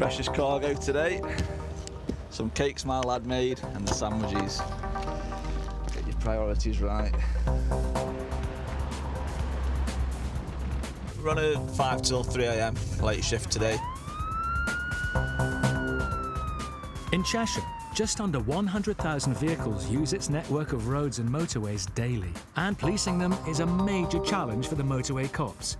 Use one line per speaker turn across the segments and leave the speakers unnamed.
Precious cargo today. Some cakes my lad made and the sandwiches. Get your priorities right. Run at 5 till 3 a.m, late shift today.
In Cheshire, just under 100,000 vehicles use its network of roads and motorways daily, and policing them is a major challenge for the Motorway Cops.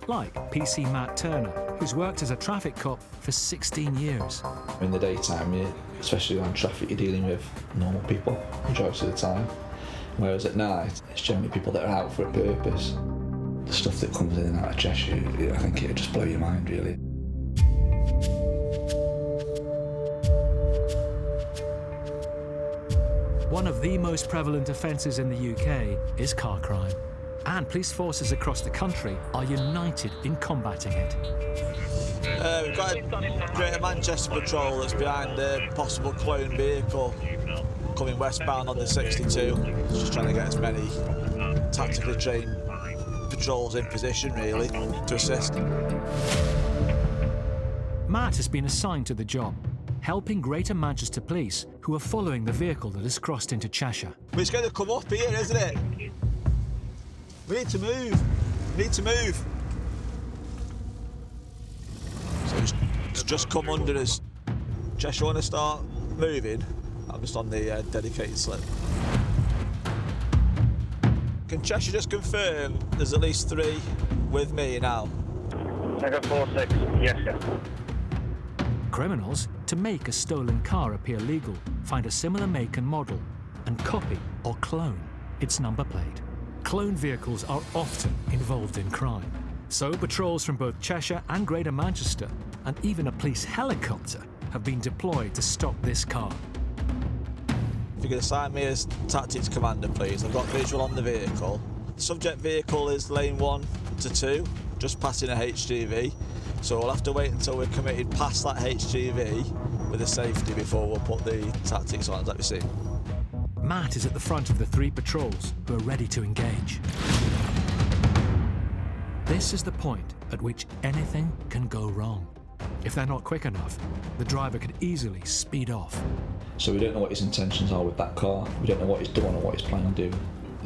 Like PC Matt Turner, who's worked as a traffic cop for 16 years.
In the daytime, especially on traffic, you're dealing with normal people majority of the time. Whereas at night, it's generally people that are out for a purpose. The stuff that comes in and out of Cheshire, I think it'll just blow your mind, really.
One of the most prevalent offences in the UK is car crime, and police forces across the country are united in combating it.
We've got a Greater Manchester patrol that's behind a possible clone vehicle coming westbound on the 62. Just trying to get as many tactically trained patrols in position, really, to assist.
Matt has been assigned to the job, helping Greater Manchester Police, who are following the vehicle that has crossed into Cheshire.
But it's going to come up here, isn't it? We need to move. We need to move. So it's just come under us. Cheshire want to start moving. I'm just on the dedicated slip. Can Cheshire just confirm there's at least 3 with me now?
Mega 46, yes, sir.
Criminals, to make a stolen car appear legal, find a similar make and model and copy or clone its number plate. Clone vehicles are often involved in crime. So patrols from both Cheshire and Greater Manchester, and even a police helicopter, have been deployed to stop this car.
If you could assign me as tactics commander, please. I've got visual on the vehicle. The subject vehicle is lane 1 to 2, just passing a HGV. So we'll have to wait until we're committed past that HGV with a safety before we'll put the tactics on, let me see.
Matt is at the front of the 3 patrols who are ready to engage. This is the point at which anything can go wrong. If they're not quick enough, the driver could easily speed off.
So we don't know what his intentions are with that car. We don't know what he's done or what he's planning to do.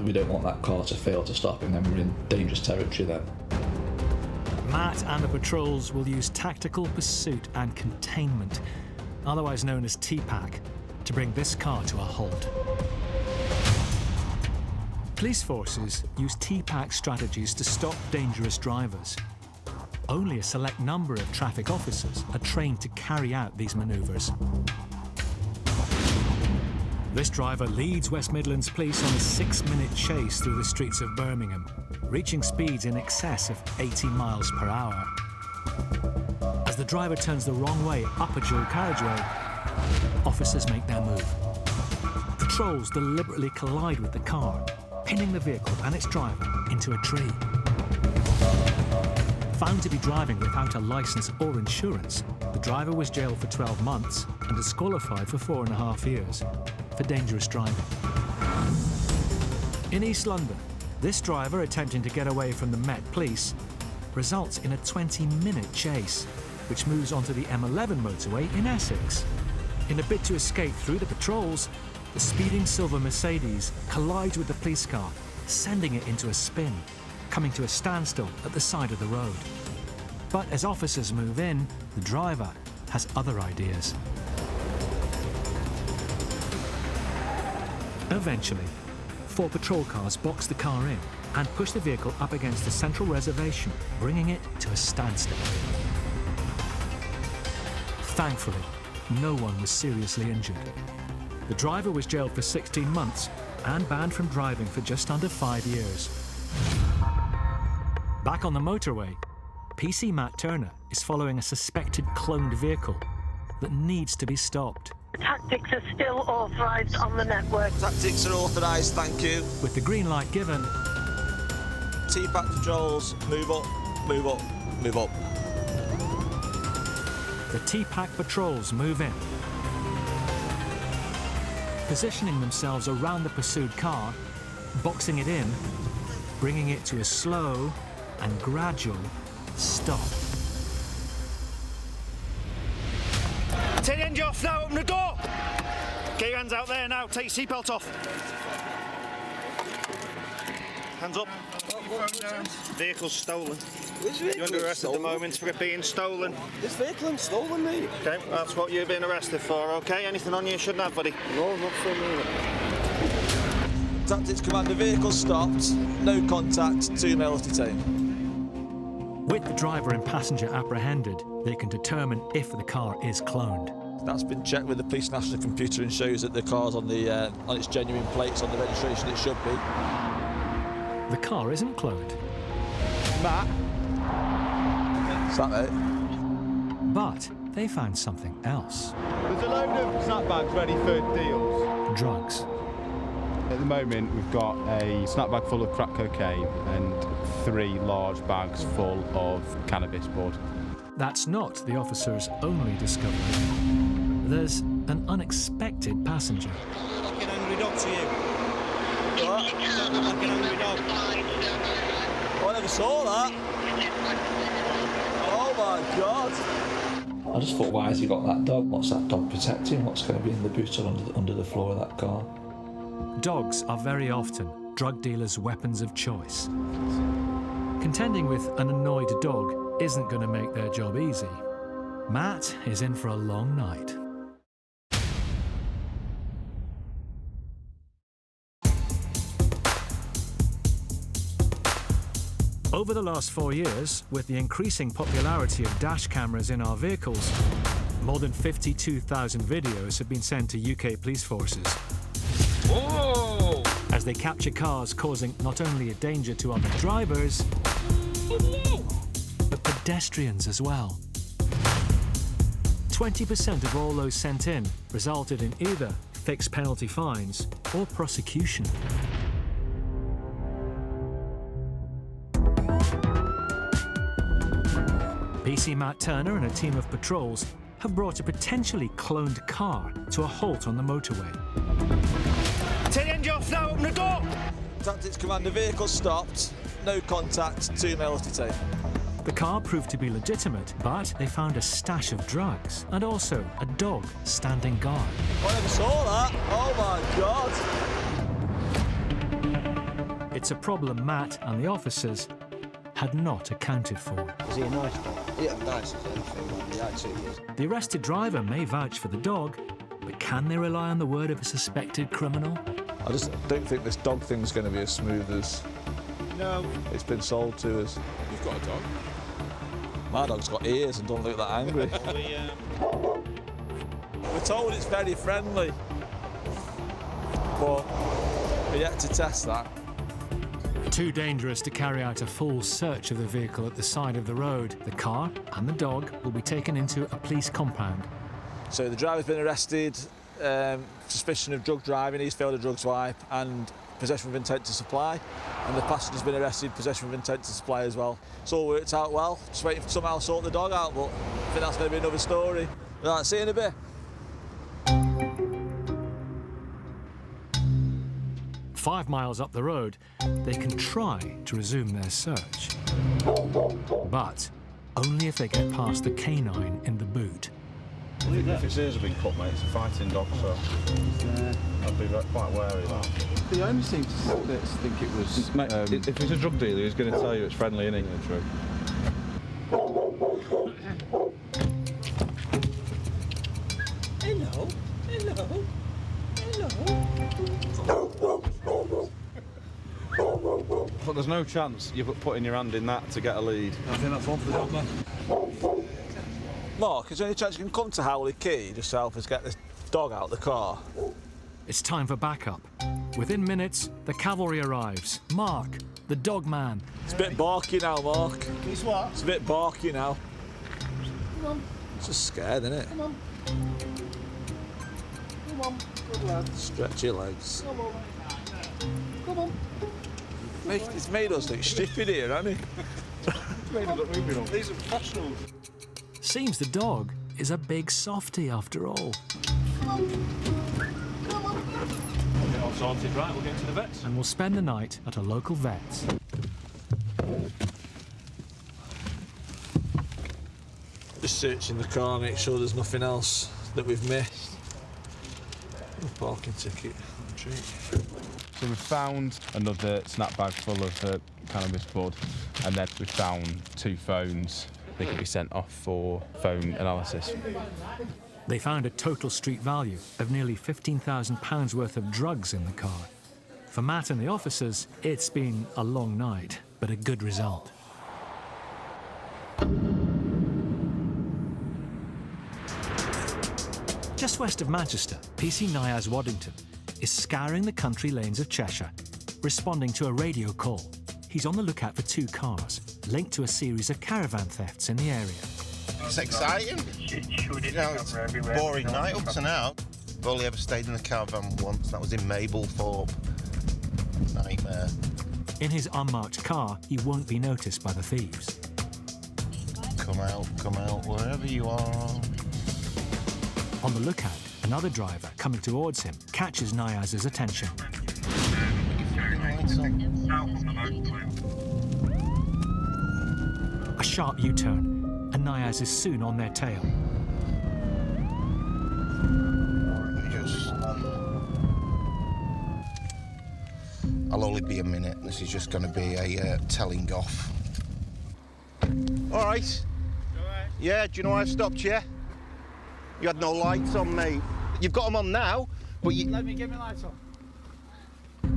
We don't want that car to fail to stop him, then we're in dangerous territory then.
Matt and the patrols will use tactical pursuit and containment, otherwise known as TPAC, to bring this car to a halt. Police forces use TPAC strategies to stop dangerous drivers. Only a select number of traffic officers are trained to carry out these manoeuvres. This driver leads West Midlands Police on a 6-minute chase through the streets of Birmingham, reaching speeds in excess of 80 miles per hour. As the driver turns the wrong way up a dual carriageway, officers make their move. Patrols deliberately collide with the car, pinning the vehicle and its driver into a tree. Found to be driving without a licence or insurance, the driver was jailed for 12 months and disqualified for 4.5 years for dangerous driving. In East London, this driver attempting to get away from the Met Police results in a 20-minute chase, which moves onto the M11 motorway in Essex. In a bid to escape through the patrols, the speeding silver Mercedes collides with the police car, sending it into a spin, coming to a standstill at the side of the road. But as officers move in, the driver has other ideas. Eventually, 4 patrol cars box the car in and push the vehicle up against the central reservation, bringing it to a standstill. Thankfully, no one was seriously injured. The driver was jailed for 16 months and banned from driving for just under 5 years. Back on the motorway, PC Matt Turner is following a suspected cloned vehicle that needs to be stopped.
Tactics are still authorised on the network.
Tactics are authorised, thank you.
With the green light given,
TPAC patrols, move up, move up, move up.
the TPAC patrols move in, positioning themselves around the pursued car, boxing it in, bringing it to a slow and gradual stop.
Take the engine off now, open the door! Get your hands out there now, take your seatbelt off. Hands up. Vehicle's stolen. You're under arrest at the moment for it being stolen.
This vehicle ain't stolen, mate.
Okay, that's what you're being arrested for, okay? Anything on you shouldn't have, buddy?
No, not for me.
Tactics Commander, vehicle stopped, no contact, 2 males detained.
With the driver and passenger apprehended, they can determine if the car is cloned.
That's been checked with the police national computer and shows that the car's on its genuine plates on the registration it should be.
The car isn't cloned.
Matt? Is that it?
But they found something else.
There's a load of snapbags ready for deals.
Drugs.
At the moment, we've got a snapbag full of crack cocaine and 3 large bags full of cannabis bud.
That's not the officer's only discovery. There's an unexpected passenger.
Like an angry dog to you. What? Like an angry dog.
Oh, I never saw that. Oh my God.
I just thought, why has he got that dog? What's that dog protecting? What's going to be in the boot or under the floor of that car?
Dogs are very often drug dealers' weapons of choice. Contending with an annoyed dog isn't going to make their job easy. Matt is in for a long night. Over the last 4 years, with the increasing popularity of dash cameras in our vehicles, more than 52,000 videos have been sent to UK police forces.
Whoa!
As they capture cars causing not only a danger to other drivers, but pedestrians as well. 20% of all those sent in resulted in either fixed penalty fines or prosecution. PC Matt Turner and a team of patrols have brought a potentially cloned car to a halt on the motorway.
Take the engine off now, open the door!
Tactics Commander, vehicle stopped, no contact, 2 males detained.
The car proved to be legitimate, but they found a stash of drugs and also a dog standing guard.
Oh, I never saw that. Oh my God.
It's a problem Matt and the officers had not accounted for.
Is he a nice dog? Yeah, nice as anything. Yeah, I'd say he is.
The arrested driver may vouch for the dog, but can they rely on the word of a suspected criminal?
I just don't think this dog thing's going to be as smooth as it's been sold to us.
You've got a dog.
My dog's got ears and don't look that angry. We're told it's very friendly, but we're yet to test that.
Too dangerous to carry out a full search of the vehicle at the side of the road. The car and the dog will be taken into a police compound.
So the driver's been arrested, suspicion of drug driving, he's failed a drug swipe, and possession with intent to supply. And the passenger's been arrested, possession with intent to supply as well. It's all worked out well, just waiting for somehow to sort the dog out, but I think that's going to be another story. Right, see you in a bit.
"5 miles up the road, they can try to resume their search. But only if they get past the canine in the boot.
Even if its ears have been cut, mate, it's a fighting dog, so I'd be quite wary of that.
The owner seems to think it was...
Mate, if he's a drug dealer, he's going to tell you it's friendly, isn't he? True.
Hello.
But there's no chance you're putting your hand in that to get a lead.
I think that's one for the dog, man. Mark, is there any chance you can come to Howley Key just to help us get this dog out of the car?
It's time for backup. Within minutes, the cavalry arrives. Mark, the dog man.
It's a bit barky now, Mark.
It's what?
It's a bit barky now.
Come on.
It's just scared, isn't it?
Come on. Come on. Good lad.
Stretch your legs.
Come on. Come on.
It's made us look stupid here, hasn't it?
These are professionals.
Seems the dog is a big softie after all.
Come on. Come on.
Get all sorted, right? We'll get to the vets. And we'll spend the night at a local vet's.
Just searching the car, make sure there's nothing else that we've missed. Oh, parking ticket. Treat.
So we've found another snap bag full of cannabis bud, and then we found 2 phones. They could be sent off for phone analysis.
They found a total street value of nearly £15,000 worth of drugs in the car. For Matt and the officers, it's been a long night, but a good result. Just west of Manchester, PC Niaz Waddington is scouring the country lanes of Cheshire, responding to a radio call. He's on the lookout for 2 cars, linked to a series of caravan thefts in the area.
It's exciting. You know, it's a boring night up to now. I've only ever stayed in the caravan once. That was in Mablethorpe. Nightmare.
In his unmarked car, he won't be noticed by the thieves.
Come out, wherever you are.
On the lookout, another driver coming towards him catches Niaz's attention. A sharp U-turn, and Niaz is soon on their tail.
I'll only be a minute. This is just going to be a telling off. All right. Yeah, do you know why I've stopped you? You had no lights on, mate. You've got them on now, but you...
Let me get my lights on.
Do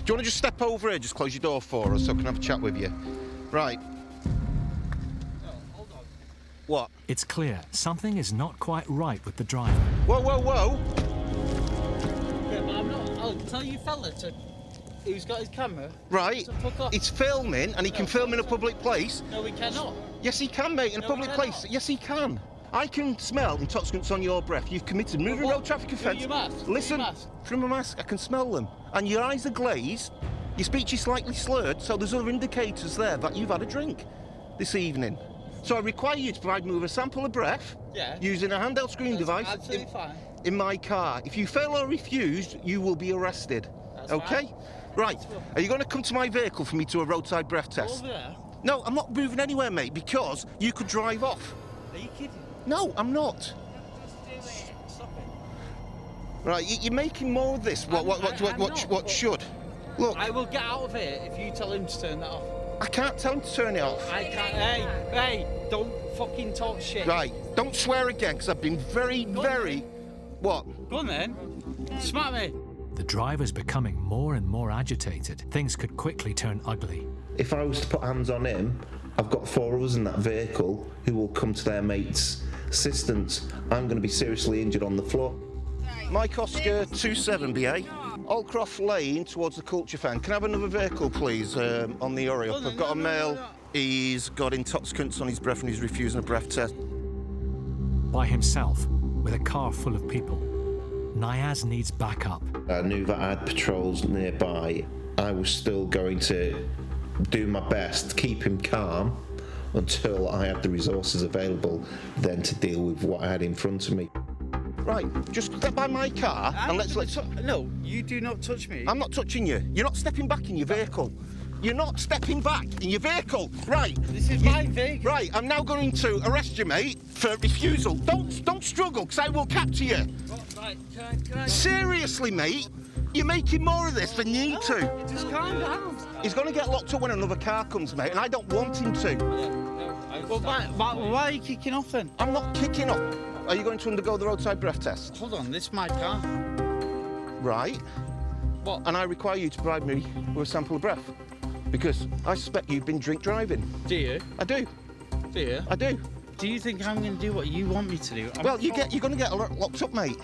you want to just step over here, just close your door for us so I can have a chat with you? Right.
No, hold on.
What?
It's clear something is not quite right with the driver.
Whoa, whoa, whoa!
Yeah, but I'm not... I'll tell you fella who's got his camera.
Right.
To fuck off.
It's filming, and he can film in a public place.
No, we cannot.
Yes, he can, mate, in a
No,
public
we
place.
cannot.
Yes, he can. I can smell intoxicants on your breath. You've committed moving road traffic offence.
Your mask.
Listen,
Your mask.
from a mask, I can smell them. And your eyes are glazed, your speech is slightly slurred, so there's other indicators there that you've had a drink this evening. So I require you to provide me with a sample of breath using a handheld screen device
Absolutely fine.
in my car. If you fail or refuse, you will be arrested.
That's
okay? Right. Are you going to come to my vehicle for me to a roadside breath test?
Over there.
No, I'm not moving anywhere, mate, because you could drive off.
Are you kidding?
No, I'm not.
Just do it. Stop it.
Right, you're making more of this. What should? Look,
I will get out of here if you tell him to turn that off.
I can't tell him to turn it off.
I can't. Hey, don't fucking talk shit.
Right, don't swear again, because I've been very. What?
Go on then. Smack me.
The driver's becoming more and more agitated. Things could quickly turn ugly.
If I was to put hands on him, I've got 4 of us in that vehicle who will come to their mate's assistance. I'm going to be seriously injured on the floor.
Mike Oscar 27BA, Allcroft Lane towards the Culture Fan. Can I have another vehicle, please, on the hurry up? I've got a male. He's got intoxicants on his breath and he's refusing a breath test.
By himself, with a car full of people, Niaz needs backup.
I knew that I had patrols nearby. I was still going to do my best to keep him calm until I had the resources available then to deal with what I had in front of me.
Right, just step by my car and let's...
No, you do not touch me.
I'm not touching you. You're not stepping back in your vehicle. You're not stepping back in your vehicle. Right.
This is my vehicle.
Right, I'm now going to arrest you, mate, for refusal. Don't struggle, because I will capture you.
Right, can I...
Seriously, mate, you're making more of this than you need to.
Just calm down.
He's going to get locked up when another car comes, mate, and I don't want him to.
Well, why are you kicking off then?
I'm not kicking off. Are you going to undergo the roadside breath test?
Hold on, this is my car.
Right.
What?
And I require you to provide me with a sample of breath. Because I suspect you've been drink driving.
Do you?
I do.
Do you?
I do.
Do you think I'm going to do what you want me to do?
Well, you're going to get locked up, mate.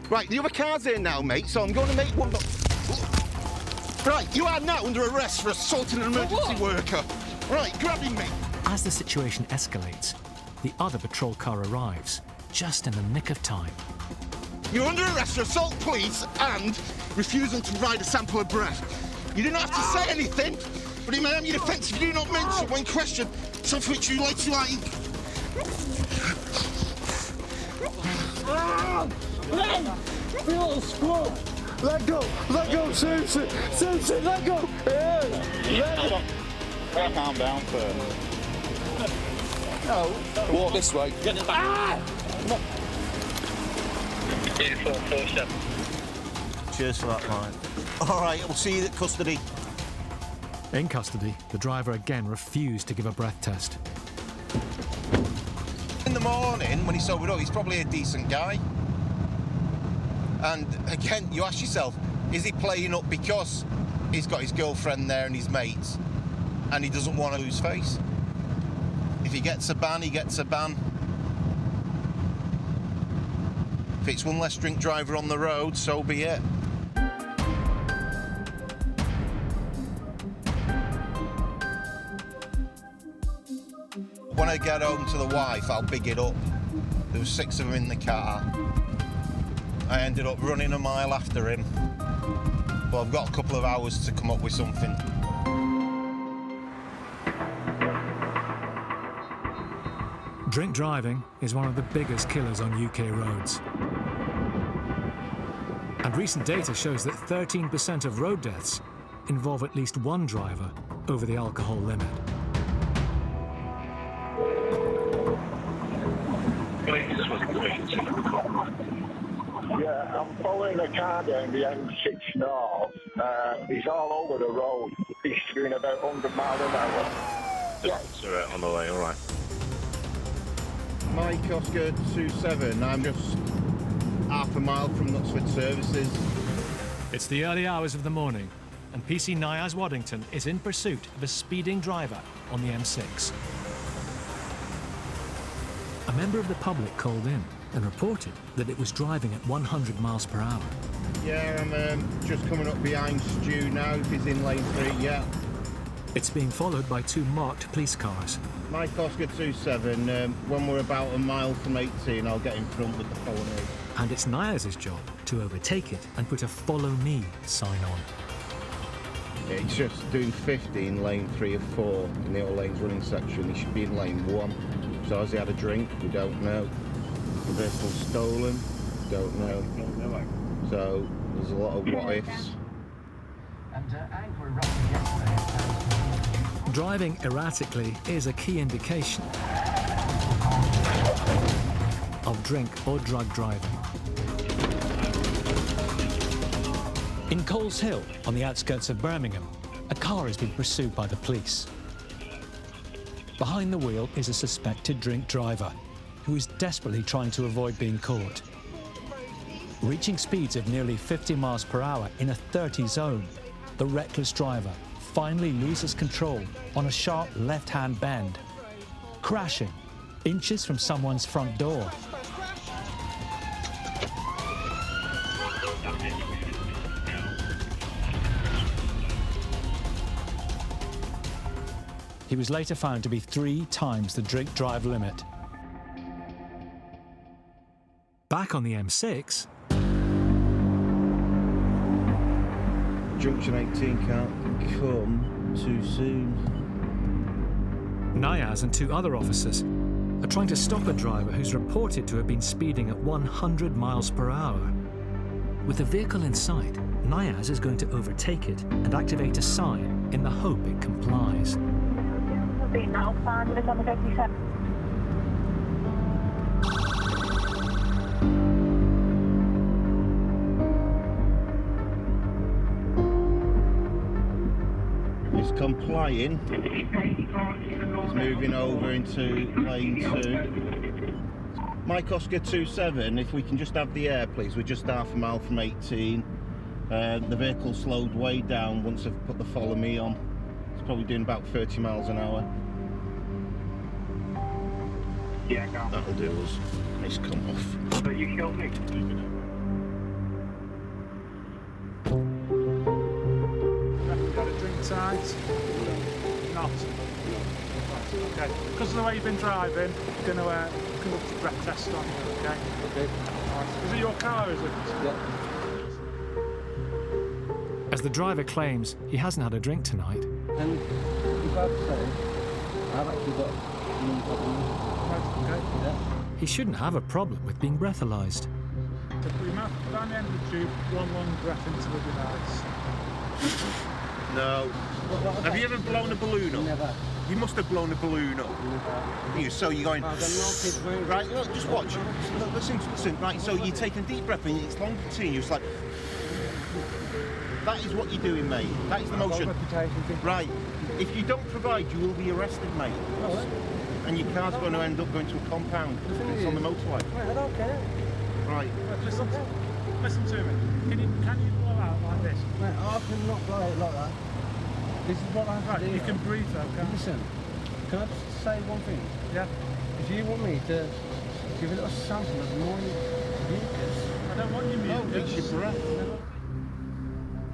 Right, the other car's here now, mate, so I'm going to make one... Right, you are now under arrest for assaulting an emergency worker. Right, grab him, mate.
As the situation escalates, the other patrol car arrives, just in the nick of time.
You're under arrest for assault, police, and refusal to provide a sample of breath. You didn't have to say anything, but it may have your defence if you do not mention when questioned something which you later like.
Let go, Susan, let go.
Calm down first.
No.
Walk this way.
Get it back. Ah! Come on.
2447.
Cheers for that, mate. All right, we'll see you at custody.
In custody, the driver again refused to give a breath test.
In the morning, when he sobered up, he's probably a decent guy. And again, you ask yourself, is he playing up because he's got his girlfriend there and his mates, and he doesn't want to lose face? If he gets a ban, he gets a ban. If it's one less drink driver on the road, so be it. When I get home to the wife, I'll big it up. There was 6 of them in the car. I ended up running a mile after him. But I've got a couple of hours to come up with something.
Drink driving is one of the biggest killers on UK roads. And recent data shows that 13% of road deaths involve at least one driver over the alcohol limit.
Yeah, I'm following a car down the M6 north. He's all over the road. He's doing about 100 miles an hour.
Yeah. So on the way, all right.
Mike Oscar 27, I'm just half a mile from Knutsford Services.
It's the early hours of the morning, and PC Niaz Waddington is in pursuit of a speeding driver on the M6. A member of the public called in and reported that it was driving at 100 miles per hour.
Yeah, I'm just coming up behind Stu now, if he's in lane 3, yeah.
It's being followed by 2 marked police cars.
Mike Oscar 27, when we're about a mile from 18, I'll get in front with the Polonaise.
And it's Niaz's job to overtake it and put a "Follow Me" sign on.
It's just doing 50 in lane 3 or 4 in the all lanes running section. He should be in lane 1. So has he had a drink? We don't know. The vehicle's stolen? Don't know. So there's a lot of what ifs.
Driving erratically is a key indication of drink or drug driving. In Coles Hill, on the outskirts of Birmingham, a car is being pursued by the police. Behind the wheel is a suspected drink driver who is desperately trying to avoid being caught. Reaching speeds of nearly 50 miles per hour in a 30 zone, the reckless driver finally loses control on a sharp left-hand bend, crashing inches from someone's front door. He was later found to be 3 times the drink drive limit. Back on the M6,
Junction 18 can't come too soon.
Niaz and 2 other officers are trying to stop a driver who's reported to have been speeding at 100 miles per hour. With the vehicle in sight, Niaz is going to overtake it and activate a sign in the hope it complies.
He's complying. He's moving over into lane 2. Mike Oscar 27, if we can just have the air, please. We're just half a mile from 18. The vehicle slowed way down once I've put the Follow Me on. It's probably doing about 30 miles an hour.
Yeah, go on.
That'll do us. He's come off.
But you killed me.
Got a drink tonight? Not? Okay. Because of the way you've been driving, you're going to conduct a breath test on you, okay? Okay. Right. Is it your car, is it? Yeah.
As the driver claims he hasn't had a drink tonight.
And if I've said, I've actually got no problem.
Right, okay.
Yeah.
He shouldn't have a problem with being breathalyzed.
So put your mouth down the end of the tube, one long breath into the device.
No. Have you ever blown a balloon up?
Never.
You must have blown a balloon up. So you're going... Right, look, just watch. Look, listen. Right, so you're taking a deep breath and it's long continuous, like... That is what you're doing, mate. That is the motion. Right. If you don't provide, you will be arrested, mate. And your car's going to end up going to a compound. It's on the motorway.
Mate, I don't care.
Right.
Listen to me. Can you blow out like this?
Mate, I cannot blow out like that. This is what I have to do.
You can breathe though, can't you?
Listen, can I just say one thing?
Yeah.
If you want me to give a little sample of more mucus...
I don't want your mucus.
No, it's your breath.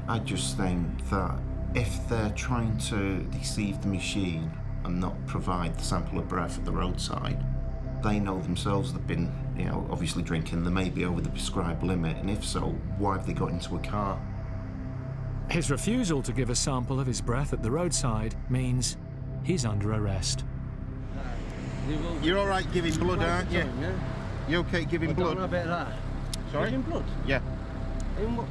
I just think that if they're trying to deceive the machine and not provide the sample of breath at the roadside, they know themselves they've been, obviously drinking. They may be over the prescribed limit, and if so, why have they got into a car?
His refusal to give a sample of his breath at the roadside means he's under arrest.
You're all right giving blood, aren't you? You okay giving blood?
I don't know about that.
Sorry?
Giving blood?
Yeah.
In what?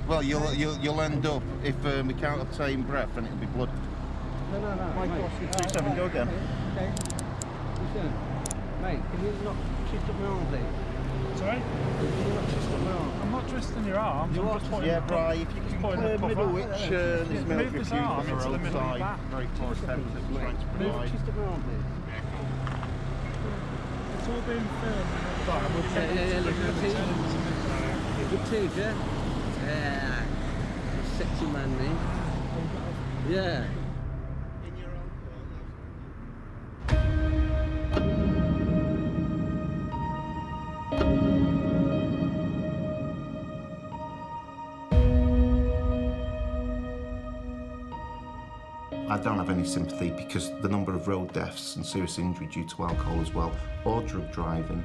Well, you'll end up, if we can't obtain breath, then it'll be blood.
No.
My gosh, 27, go again.
Okay. Listen, mate, can you not twist up my arm, please?
Sorry?
Can you not twist up my arm?
I'm not twisting your arm.
Yeah, right, if you can clear middle which there's milk
move this arm into the middle of your back.
Very close temperature, trying to provide.
Twist up my arm, please.
It's all being filmed.
Yeah, look at the teeth. Good teeth, yeah? Yeah. Sexy man, me. Yeah.
I don't have any sympathy because the number of road deaths and serious injury due to alcohol as well, or drug driving,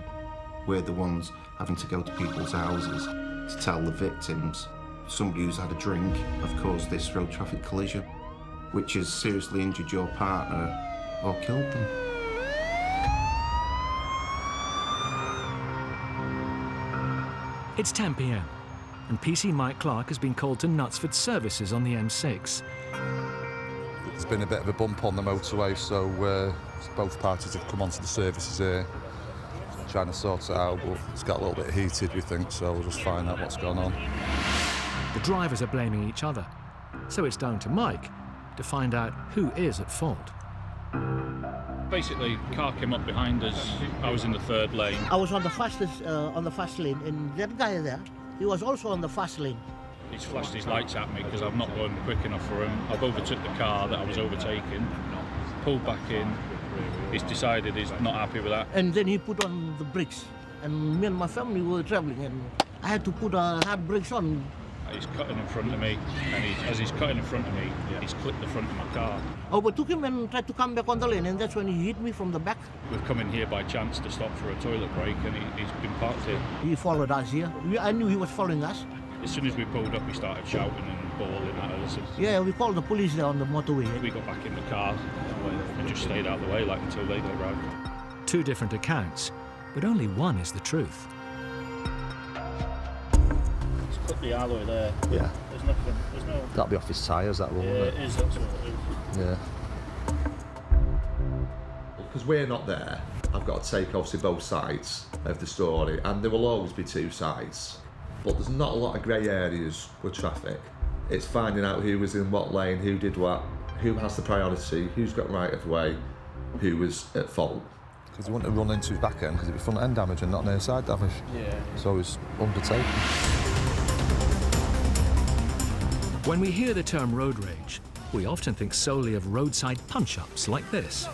we're the ones having to go to people's houses to tell the victims somebody who's had a drink have caused this road traffic collision, which has seriously injured your partner or killed them.
It's 10 p.m. and PC Mike Clark has been called to Knutsford Services on the M6.
There's been a bit of a bump on the motorway, so both parties have come onto the services here, trying to sort it out, but it's got a little bit heated, we think, so we'll just find out what's going on.
The drivers are blaming each other, so it's down to Mike to find out who is at fault.
Basically, car came up behind us. I was in the third lane.
I was on the fastest, on the fast lane, and that guy there, he was also on the fast lane.
He's flashed his lights at me because I'm not going quick enough for him. I've overtook the car that I was overtaking, pulled back in. He's decided he's not happy with that.
And then he put on the brakes, and me and my family were traveling, and I had to put hard brakes on.
He's cutting in front of me, and as he's cutting in front of me, he's clipped the front of my car.
I overtook him and tried to come back on the lane, and that's when he hit me from the back.
We've come in here by chance to stop for a toilet break, and he's been parked here.
He followed us here. I knew he was following us.
As soon as we pulled up, he started shouting and bawling at us.
Yeah, we called the police there on the motorway.
We got back in the car and just stayed out of the way until they got around.
Two different accounts, but only one is the truth.
It's cut the alloy there.
Yeah.
There's nothing. There's no.
That'll be off his tyres, that will,
Yeah,
won't
it is. That's what it is.
Yeah.
Because we're not there, I've got to take obviously both sides of the story, and there will always be two sides. But there's not a lot of grey areas with traffic. It's finding out who was in what lane, who did what, who has the priority, who's got right of way, who was at fault.
Because he wanted to run into his back end because it'd be front end damage and not near side damage.
Yeah.
So he's undertaken.
When we hear the term road rage, we often think solely of roadside punch-ups like this.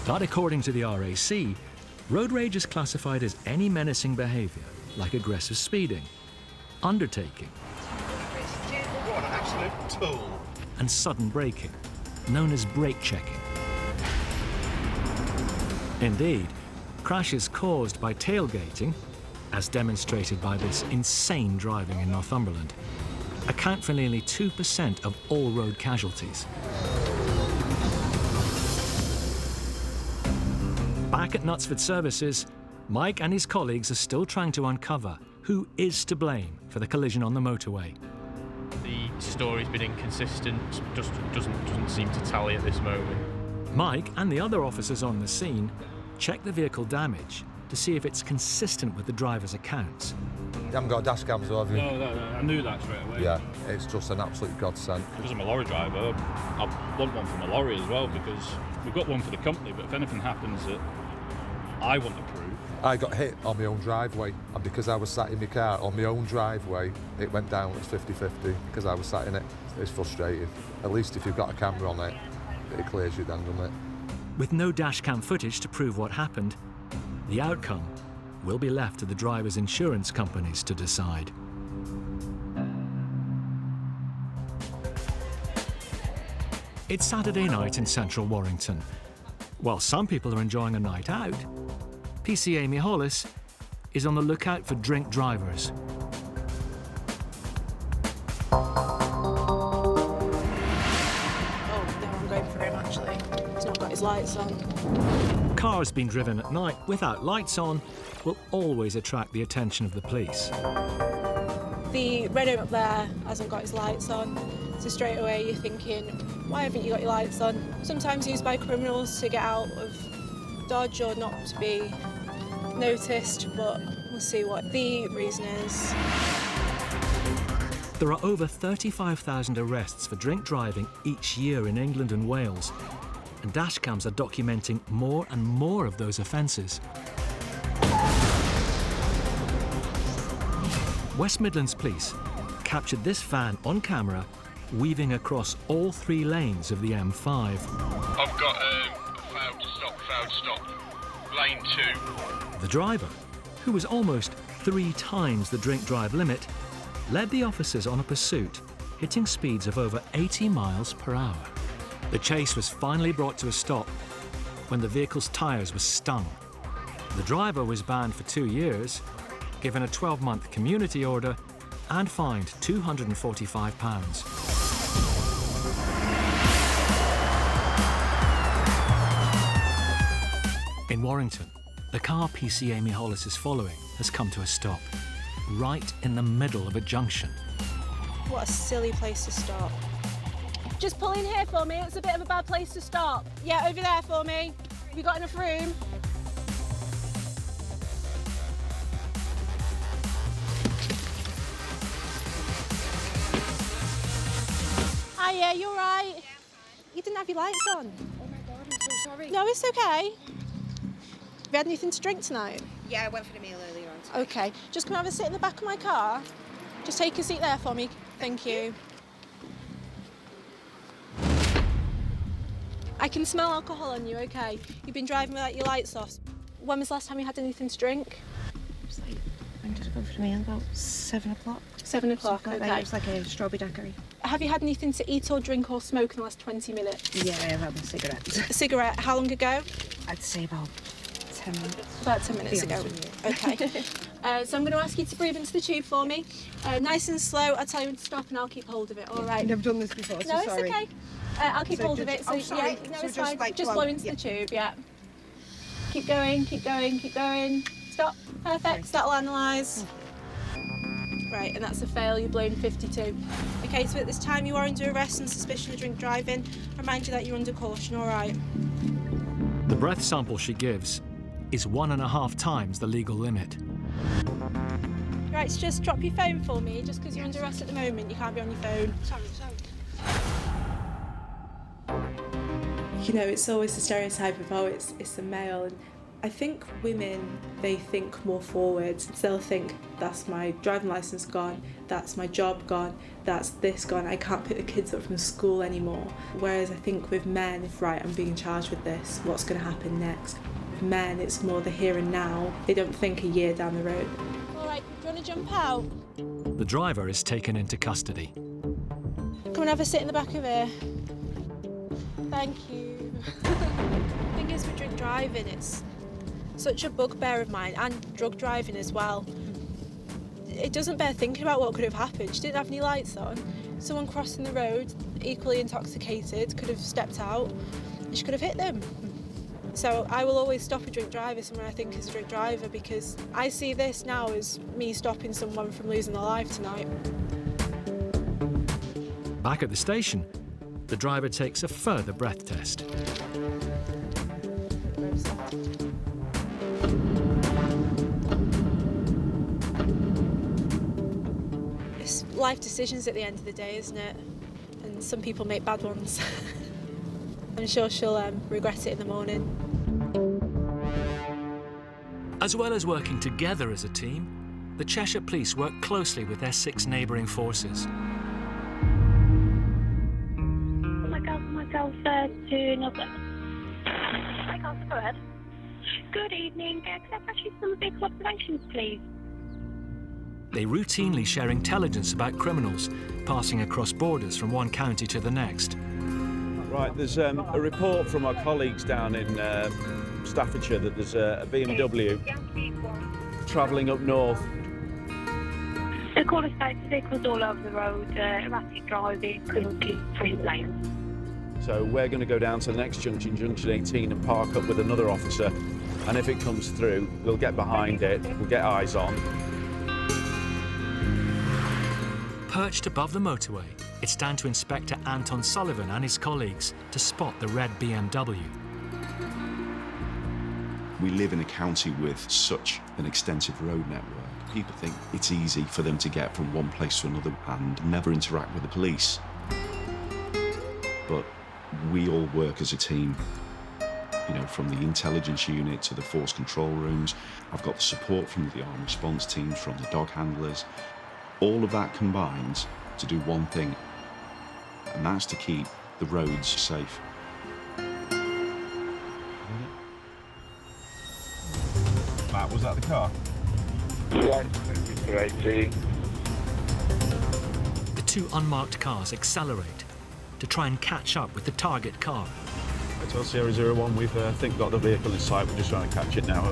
But according to the RAC, road rage is classified as any menacing behaviour, like aggressive speeding, undertaking,
What an absolute tool.
and sudden braking, known as brake checking. Indeed, crashes caused by tailgating, as demonstrated by this insane driving in Northumberland, account for nearly 2% of all road casualties. Back at Knutsford Services, Mike and his colleagues are still trying to uncover who is to blame for the collision on the motorway.
The story's been inconsistent, just doesn't seem to tally at this moment.
Mike and the other officers on the scene check the vehicle damage to see if it's consistent with the driver's accounts.
You haven't got dash cams, have you?
No, I knew that straight away.
Yeah, it's just an absolute godsend.
Because I'm a lorry driver, I want one for my lorry as well, because we've got one for the company, but if anything happens that I want to prove.
I got hit on my own driveway, and because I was sat in my car on my own driveway, it went down as 50-50 because I was sat in it. It's frustrating. At least if you've got a camera on it, it clears you then, doesn't it?
With no dashcam footage to prove what happened, the outcome will be left to the driver's insurance companies to decide. It's Saturday night in central Warrington. While some people are enjoying a night out, PC Amy Hollis is on the lookout for drink drivers.
I'm going for him actually. He's not got his lights on.
Cars being driven at night without lights on will always attract the attention of the police.
The Renault up there hasn't got his lights on, so straight away you're thinking, why haven't you got your lights on? Sometimes used by criminals to get out of Dodge or not to be noticed, but we'll see what the reason is.
There are over 35,000 arrests for drink driving each year in England and Wales, and dashcams are documenting more and more of those offences. West Midlands Police captured this van on camera weaving across all 3 lanes of the M5.
I've got failed stop, lane 2.
The driver, who was almost 3 times the drink drive limit, led the officers on a pursuit, hitting speeds of over 80 miles per hour. The chase was finally brought to a stop when the vehicle's tyres were stung. The driver was banned for 2 years, given a 12-month community order and fined £245. In Warrington, the car PC Amy Hollis is following has come to a stop, right in the middle of a junction.
What a silly place to stop. Just pull in here for me, it's a bit of a bad place to stop. Yeah, over there for me. Have you got enough room? Hiya, you all right? Yeah. You didn't have your lights on.
Oh my God, I'm so sorry.
No, it's okay. Have you had anything to drink tonight?
Yeah, I went for the meal earlier on today.
Okay, just come have a sit in the back of my car. Just take a seat there for me. Thank you. I can smell alcohol on you, okay? You've been driving without your lights off. When was the last time you had anything to drink?
It was like, when did I go for the meal? About 7 o'clock.
7 o'clock,
Like
okay.
that. It was like a strawberry daiquiri.
Have you had anything to eat or drink or smoke in the last 20 minutes?
Yeah, I've had a cigarette.
A cigarette, how long ago?
I'd say about 10 minutes.
About 10 minutes
To be
ago.
honest with
Okay. So I'm going to ask you to breathe into the tube for me. Nice and slow. I'll tell you when to stop and I'll keep hold of it, all right?
I've never done this before, so
No,
sorry.
it's okay. I'll keep
So
hold of
just-
it. So,
oh, sorry.
yeah, no,
So
it's
just
fine.
like
Just
blow.
blow into
Yeah.
the tube, yeah. Keep going, keep going, keep going. Stop. Perfect. That'll analyse. Right, and that's a fail. You're blown 52. Okay, so at this time you are under arrest on suspicion of drink driving. I remind you that you're under caution, all right?
The breath sample she gives is 1.5 times the legal limit.
Right, so just drop your phone for me. Just because you're under arrest at the moment, you can't be on your phone.
Sorry.
You know, it's always the stereotype of, oh, it's the male. And I think women, they think more forward. They'll think, that's my driving licence gone, that's my job gone, that's this gone, I can't pick the kids up from school anymore. Whereas I think with men, if right, I'm being charged with this, what's going to happen next? With men, it's more the here and now. They don't think a year down the road.
All right, do you want to jump out?
The driver is taken into custody.
Come and have a sit in the back of here. Thank you. The thing is with drink driving, it's such a bugbear of mine, and drug driving as well. It doesn't bear thinking about what could have happened. She didn't have any lights on. Someone crossing the road, equally intoxicated, could have stepped out and she could have hit them. So I will always stop a drink driver, someone I think is a drink driver, because I see this now as me stopping someone from losing their life tonight.
Back at the station, the driver takes a further breath test.
It's life decisions at the end of the day, isn't it? And some people make bad ones. I'm sure she'll regret it in the morning.
As well as working together as a team, the Cheshire Police work closely with their 6 neighbouring forces.
Myself to another. I can't go ahead. Good evening. Can I actually some vehicle observations, please?
They routinely share intelligence about criminals passing across borders from one county to the next.
Right, there's a report from our colleagues down in Staffordshire that there's a BMW travelling up north.
The caller states vehicles all over the road, erratic driving, couldn't keep 3 lanes.
So we're going to go down to the next junction, junction 18, and park up with another officer. And if it comes through, we'll get behind it, we'll get eyes on.
Perched above the motorway, it's down to Inspector Anton Sullivan and his colleagues to spot the red BMW.
We live in a county with such an extensive road network. People think it's easy for them to get from one place to another and never interact with the police. But we all work as a team, you know, from the intelligence unit to the force control rooms. I've got the support from the armed response teams, from the dog handlers. All of that combines to do one thing, and that's to keep the roads safe.
Matt, was that the car?
Yeah, great.
The 2 unmarked cars accelerate to try and catch up with the target car.
Hotel Sierra 01, we've I think got the vehicle in sight, we're just trying to catch it now.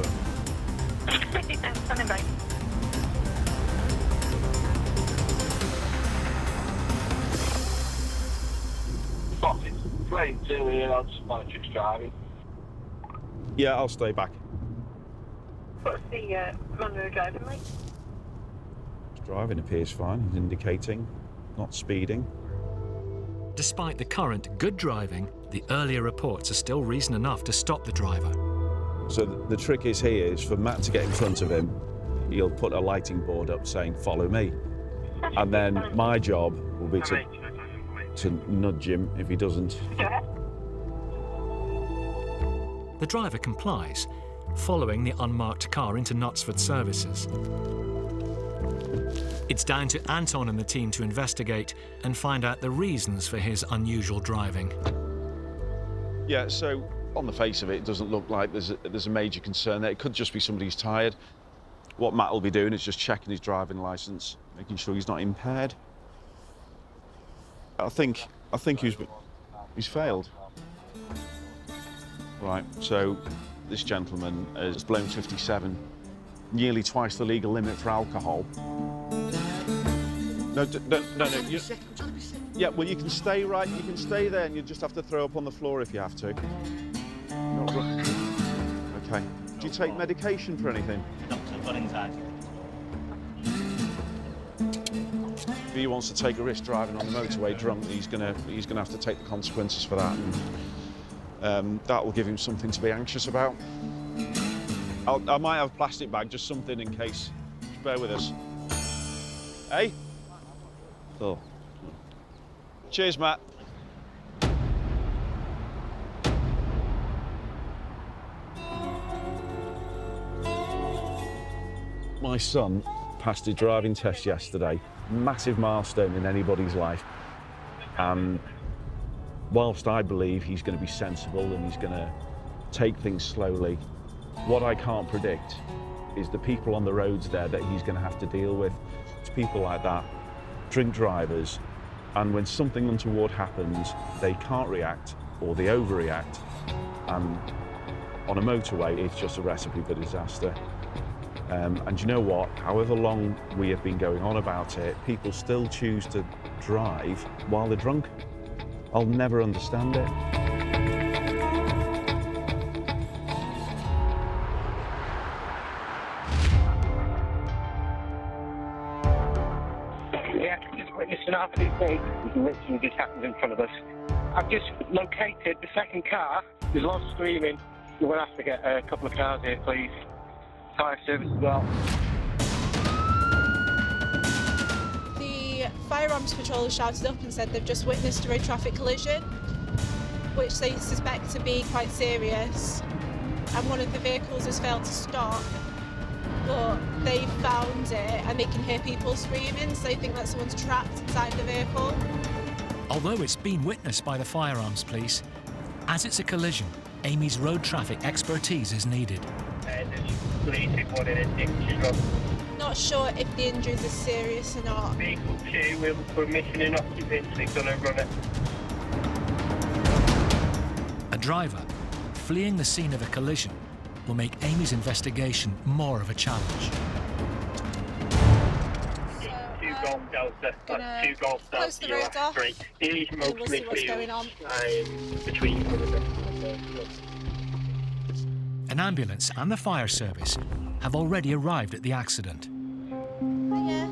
Standing by.
Spotted. Plane 2 here, I'll just monitor driving.
Yeah, I'll stay back.
What's the runner driving like?
His driving appears fine, he's indicating, not speeding.
Despite the current good driving, the earlier reports are still reason enough to stop the driver.
So the trick is here is for Matt to get in front of him, he'll put a lighting board up saying, "Follow me." And then my job will be to nudge him if he doesn't.
The driver complies, following the unmarked car into Knutsford services. It's down to Anton and the team to investigate and find out the reasons for his unusual driving.
Yeah, so on the face of it, it doesn't look like there's a major concern there. It could just be somebody who's tired. What Matt will be doing is just checking his driving licence, making sure he's not impaired. I think he's failed. Right, so this gentleman has blown 57, nearly twice the legal limit for alcohol. No. Yeah, well, you can stay right. You can stay there, and you just have to throw up on the floor if you have to. Okay. Do you take medication for anything?
Doctor, got inside.
If he wants to take a risk driving on the motorway drunk, he's gonna have to take the consequences for that, and that will give him something to be anxious about. I might have a plastic bag, just something in case. Just bear with us. Hey? Oh. Cheers, Matt. My son passed his driving test yesterday. Massive milestone in anybody's life. And whilst I believe he's going to be sensible and he's going to take things slowly, what I can't predict is the people on the roads there that he's going to have to deal with. It's people like that, drink drivers, and when something untoward happens, they can't react or they overreact. And on a motorway, it's just a recipe for disaster. And you know what? However long we have been going on about it, people still choose to drive while they're drunk. I'll never understand it.
Yeah, just
but listen, after this thing, it literally just happened in front of us. I've just located the second car. There's lots of screaming. We're going to have to get a couple of cars here, please. Fire service as well.
The firearms patrol shouted up and said they've just witnessed a road traffic collision, which they suspect to be quite serious, and one of the vehicles has failed to stop, but they found it and they can hear people screaming, so they think that someone's trapped inside the vehicle.
Although it's been witnessed by the firearms police, as it's a collision, Amy's road traffic expertise is needed.
Not sure if the injuries are serious or not.
Vehicle 2, we're missing an occupant, they're going to run it.
A driver fleeing the scene of a collision will make Amy's investigation more of a challenge.
Two Golf Delta, that's 2 Golf Delta.
Close the road off,
He's
and we'll see what's going on.
Between
An ambulance and the fire service have already arrived at the accident.
Hiya,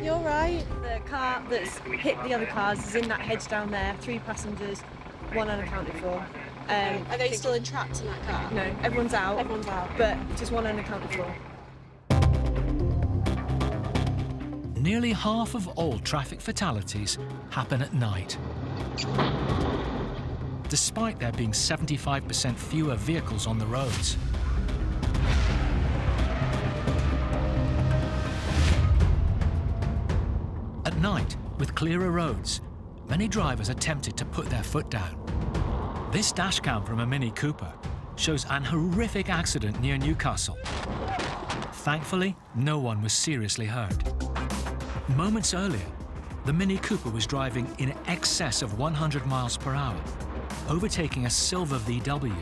you all right?
The car that's hit the other cars is in that hedge down there. 3 passengers, 1 unaccounted for.
Are they still entrapped in that car?
No, everyone's out.
Everyone's out.
But just 1 unaccounted for.
Nearly half of all traffic fatalities happen at night. Despite there being 75% fewer vehicles on the roads. At night, with clearer roads, many drivers are tempted to put their foot down. This dashcam from a Mini Cooper shows an horrific accident near Newcastle. Thankfully, no one was seriously hurt. Moments earlier, the Mini Cooper was driving in excess of 100 miles per hour, overtaking a silver VW,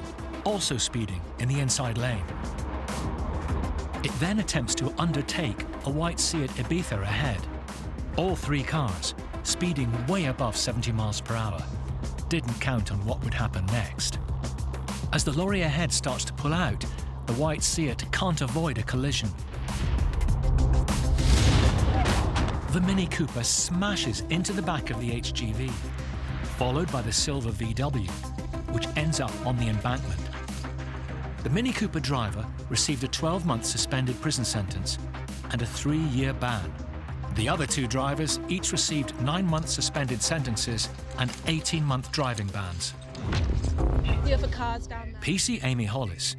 also speeding in the inside lane. It then attempts to undertake a white Seat Ibiza ahead. All 3 cars, speeding way above 70 miles per hour, didn't count on what would happen next. As the lorry ahead starts to pull out, the white Seat can't avoid a collision. The Mini Cooper smashes into the back of the HGV, followed by the silver VW, which ends up on the embankment. The Mini Cooper driver received a 12-month suspended prison sentence and a 3-year ban. The other 2 drivers each received 9-month suspended sentences and 18-month driving bans.
The other car's down there.
PC Amy Hollis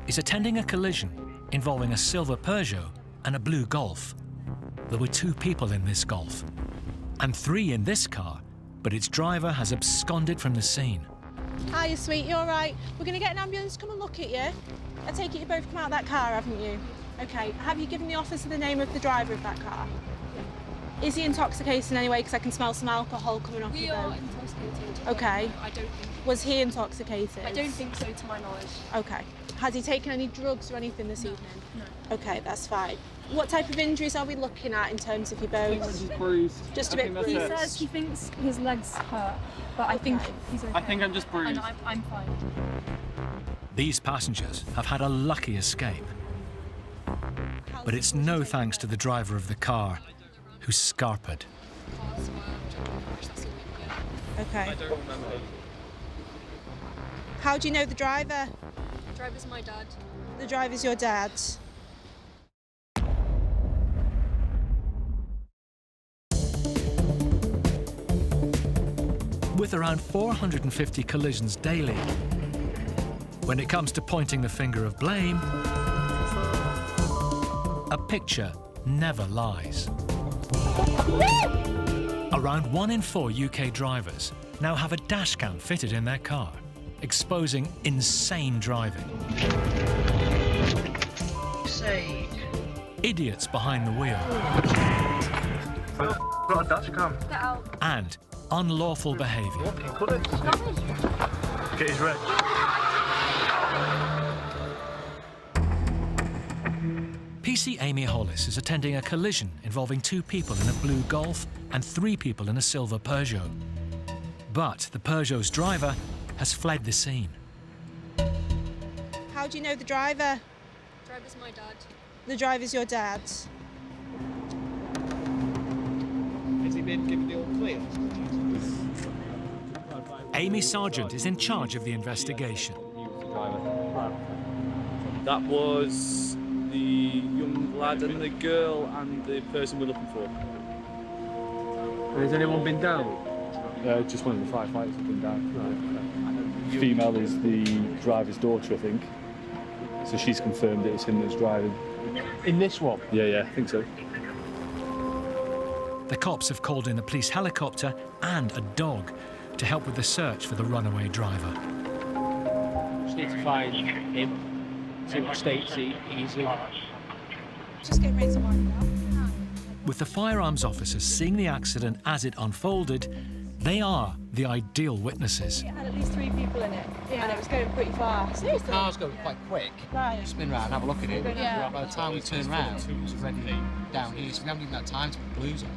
is attending a collision involving a silver Peugeot and a blue Golf. There were 2 people in this Golf, and 3 in this car, but its driver has absconded from the scene.
Hiya, sweet, you all right? We're going to get an ambulance to come and look at you. I take it you both come out of that car, haven't you? OK, have you given the officer the name of the driver of that car? Is he intoxicated in any way? Because I can smell some alcohol coming off your boat.
We are intoxicated.
OK.
I don't think...
Was he intoxicated?
I don't think so, to my knowledge.
OK. Has he taken any drugs or anything this evening? No. OK, that's fine. What type of injuries are we looking at in terms of your bones?
Just bruised.
Just a bit bruised.
He says he thinks his legs hurt, but I think he's okay.
I think I'm just bruised.
And I'm fine.
These passengers have had a lucky escape. But it's no thanks to the driver of the car, who's scarpered.
OK.
I don't remember.
How do you know the driver?
The driver's my dad.
The driver's your dad?
With around 450 collisions daily, when it comes to pointing the finger of blame, a picture never lies. Around 1 in 4 UK drivers now have a dashcam fitted in their car, exposing insane driving.
Say.
Idiots behind the wheel.
Got a dashcam.
Get out.
And unlawful behaviour.
Put it. Get his red.
PC Amy Hollis is attending a collision involving 2 people in a blue Golf and 3 people in a silver Peugeot. But the Peugeot's driver has fled the scene.
How do you know the driver?
The driver's my dad.
The driver's your dad?
Has he been given the all clear?
Amy Sargent is in charge of the investigation.
That was the young lad and the girl and the person we're looking for.
Has anyone been down?
Just one of the firefighters have been down. Right. Female is the driver's daughter, I think. So she's confirmed that it's him that's driving.
In this one?
Yeah, I think so.
The cops have called in a police helicopter and a dog to help with the search for the runaway driver.
Just need to find him. See what states he's in.
Just get ready to wind up.
With the firearms officers seeing the accident as it unfolded, they are the ideal witnesses.
It had at least 3 people in it, and it was going pretty fast.
The car's going quite quick.
Right.
Spin round, have a look at it.
Yeah.
By the time we turn round, it was already down here, so we haven't even had time to put blues on.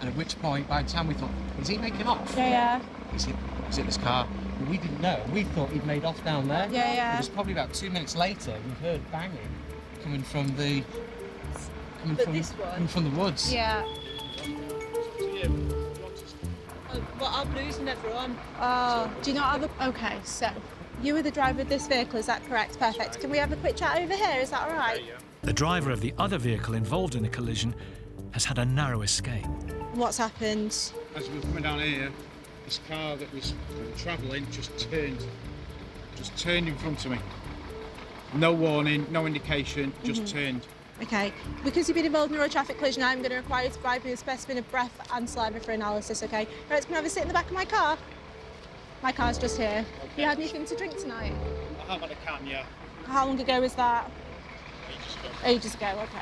And at which point, by the time we thought, is he making off?
Yeah.
He's hit this car. But we didn't know. We thought he'd made off down there.
Yeah.
It was probably about 2 minutes later, we heard banging coming from the... Coming from the woods.
Yeah. Well, our blues are never on. Oh, do you not have a... OK, so you were the driver of this vehicle, is that correct? Perfect. Can we have a quick chat over here, is that all right?
The driver of the other vehicle involved in the collision has had a narrow escape.
What's happened?
As we were coming down here, this car that was travelling just turned in front of me. No warning, no indication, just turned.
OK, because you've been involved in a road traffic collision, I'm going to require you to provide me with a specimen of breath and saliva for analysis, OK? Right, can I have a sit in the back of my car? My car's just here. Okay. You had anything to drink tonight?
I have had a can, yeah.
How long ago was that?
Ages ago.
Ages ago, OK.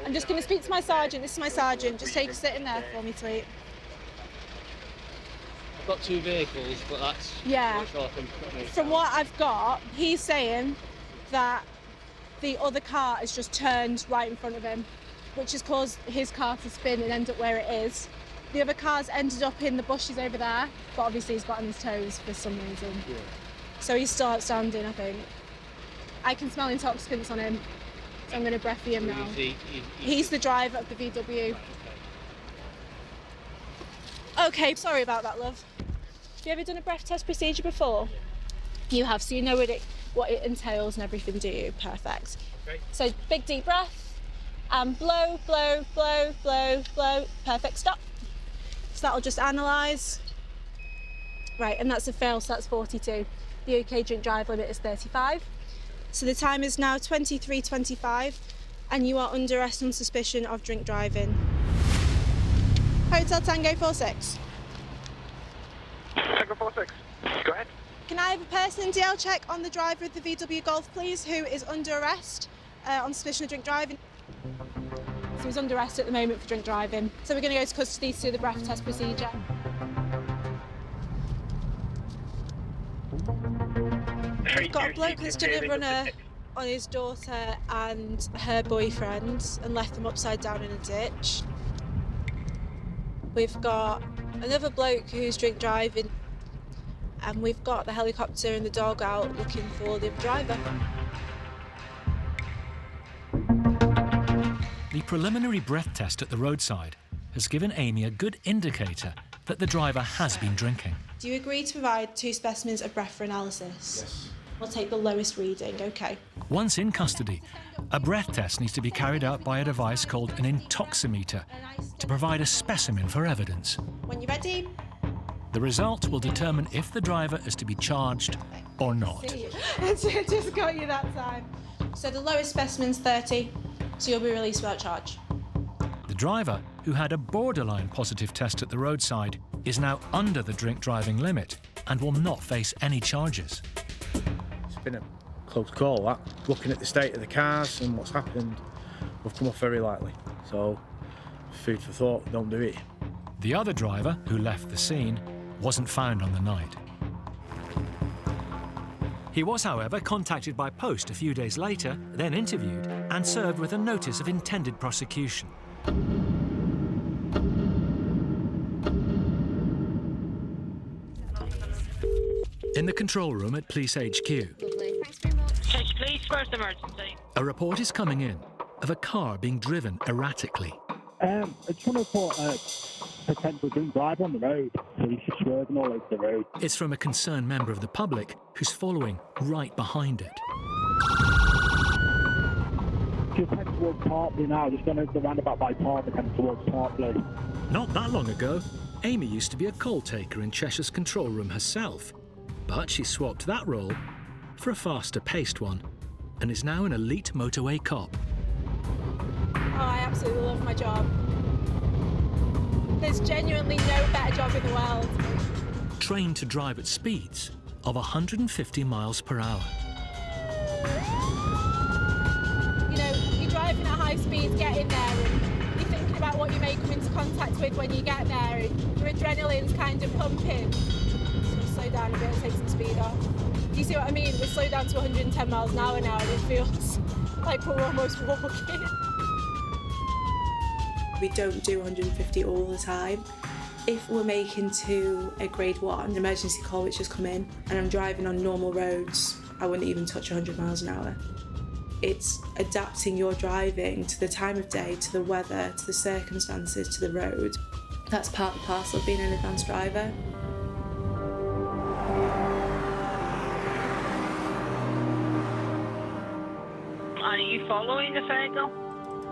I'm just going to speak to my sergeant. This is my sergeant. Just take a sit in there for me, sweet.
I've got 2 vehicles, but that's...
Yeah.
Sure
From what I've got, he's saying that the other car has just turned right in front of him, which has caused his car to spin and end up where it is. The other car's ended up in the bushes over there, but obviously he's got on his toes for some reason. Yeah. So he's still outstanding, I think. I can smell intoxicants on him, so I'm going to breathy him now. He's the driver of the VW. Okay, sorry about that, love. Have you ever done a breath test procedure before? You have, so you know what it entails and everything, do you? Perfect. Okay. So big deep breath and blow, blow, blow, blow, blow. Perfect, stop. So that'll just analyse. Right, and that's a fail, so that's 42. The OK drink drive limit is 35. So the time is now 23:25 and you are under arrest on suspicion of drink driving. Hotel Tango 46.
Tango 46. Go ahead.
Can I have a person in DL check on the driver of the VW Golf, please, who is under arrest on suspicion of drink driving? So he's under arrest at the moment for drink driving. So we're going to go to custody to do the breath test procedure. We've got a bloke that's done a runner on his daughter and her boyfriend and left them upside down in a ditch. We've got another bloke who's drink driving, and we've got the helicopter and the dog out looking for the driver.
The preliminary breath test at the roadside has given Amy a good indicator that the driver has been drinking.
Do you agree to provide 2 specimens of breath for analysis?
Yes.
We'll take the lowest reading, OK.
Once in custody, a breath test needs to be carried out by a device called an intoximeter to provide a specimen for evidence.
When you're ready.
The result will determine if the driver is to be charged or not.
Just got you that time. So the lowest specimen's 30, so you'll be released without charge.
The driver, who had a borderline positive test at the roadside, is now under the drink driving limit and will not face any charges.
It's been a close call, that. Looking at the state of the cars and what's happened, we've come off very lightly. So, food for thought, don't do it.
The other driver, who left the scene, wasn't found on the night. He was, however, contacted by post a few days later, then interviewed and served with a notice of intended prosecution. In the control room at Police HQ,
Thanks very much. Police, first emergency.
a report is coming in of a car being driven erratically.
I just want to report
potential drink drive on the road, so he's just swerving all over the road.
It's from a concerned member of the public who's following right behind it.
Just head towards Parkley now, just gone over the roundabout by Parkley, heading towards Parkley.
Not that long ago, Amy used to be a call taker in Cheshire's control room herself, but she swapped that role for a faster-paced one and is now an elite motorway cop.
Oh, I absolutely love my job. There's genuinely no better job in the world.
Trained to drive at speeds of 150 miles per hour.
You know, you're driving at high speeds, getting there, and you're thinking about what you may come into contact with when you get there, and your adrenaline's kind of pumping. Just gonna slow down a bit and take some speed off. Do you see what I mean? We slow down to 110 miles an hour now, and it feels like we're almost walking.
We don't do 150 all the time. If we're making to a grade 1, an emergency call which has come in, and I'm driving on normal roads, I wouldn't even touch 100 miles an hour. It's adapting your driving to the time of day, to the weather, to the circumstances, to the road. That's part and parcel of being an advanced driver.
Are you following the vehicle?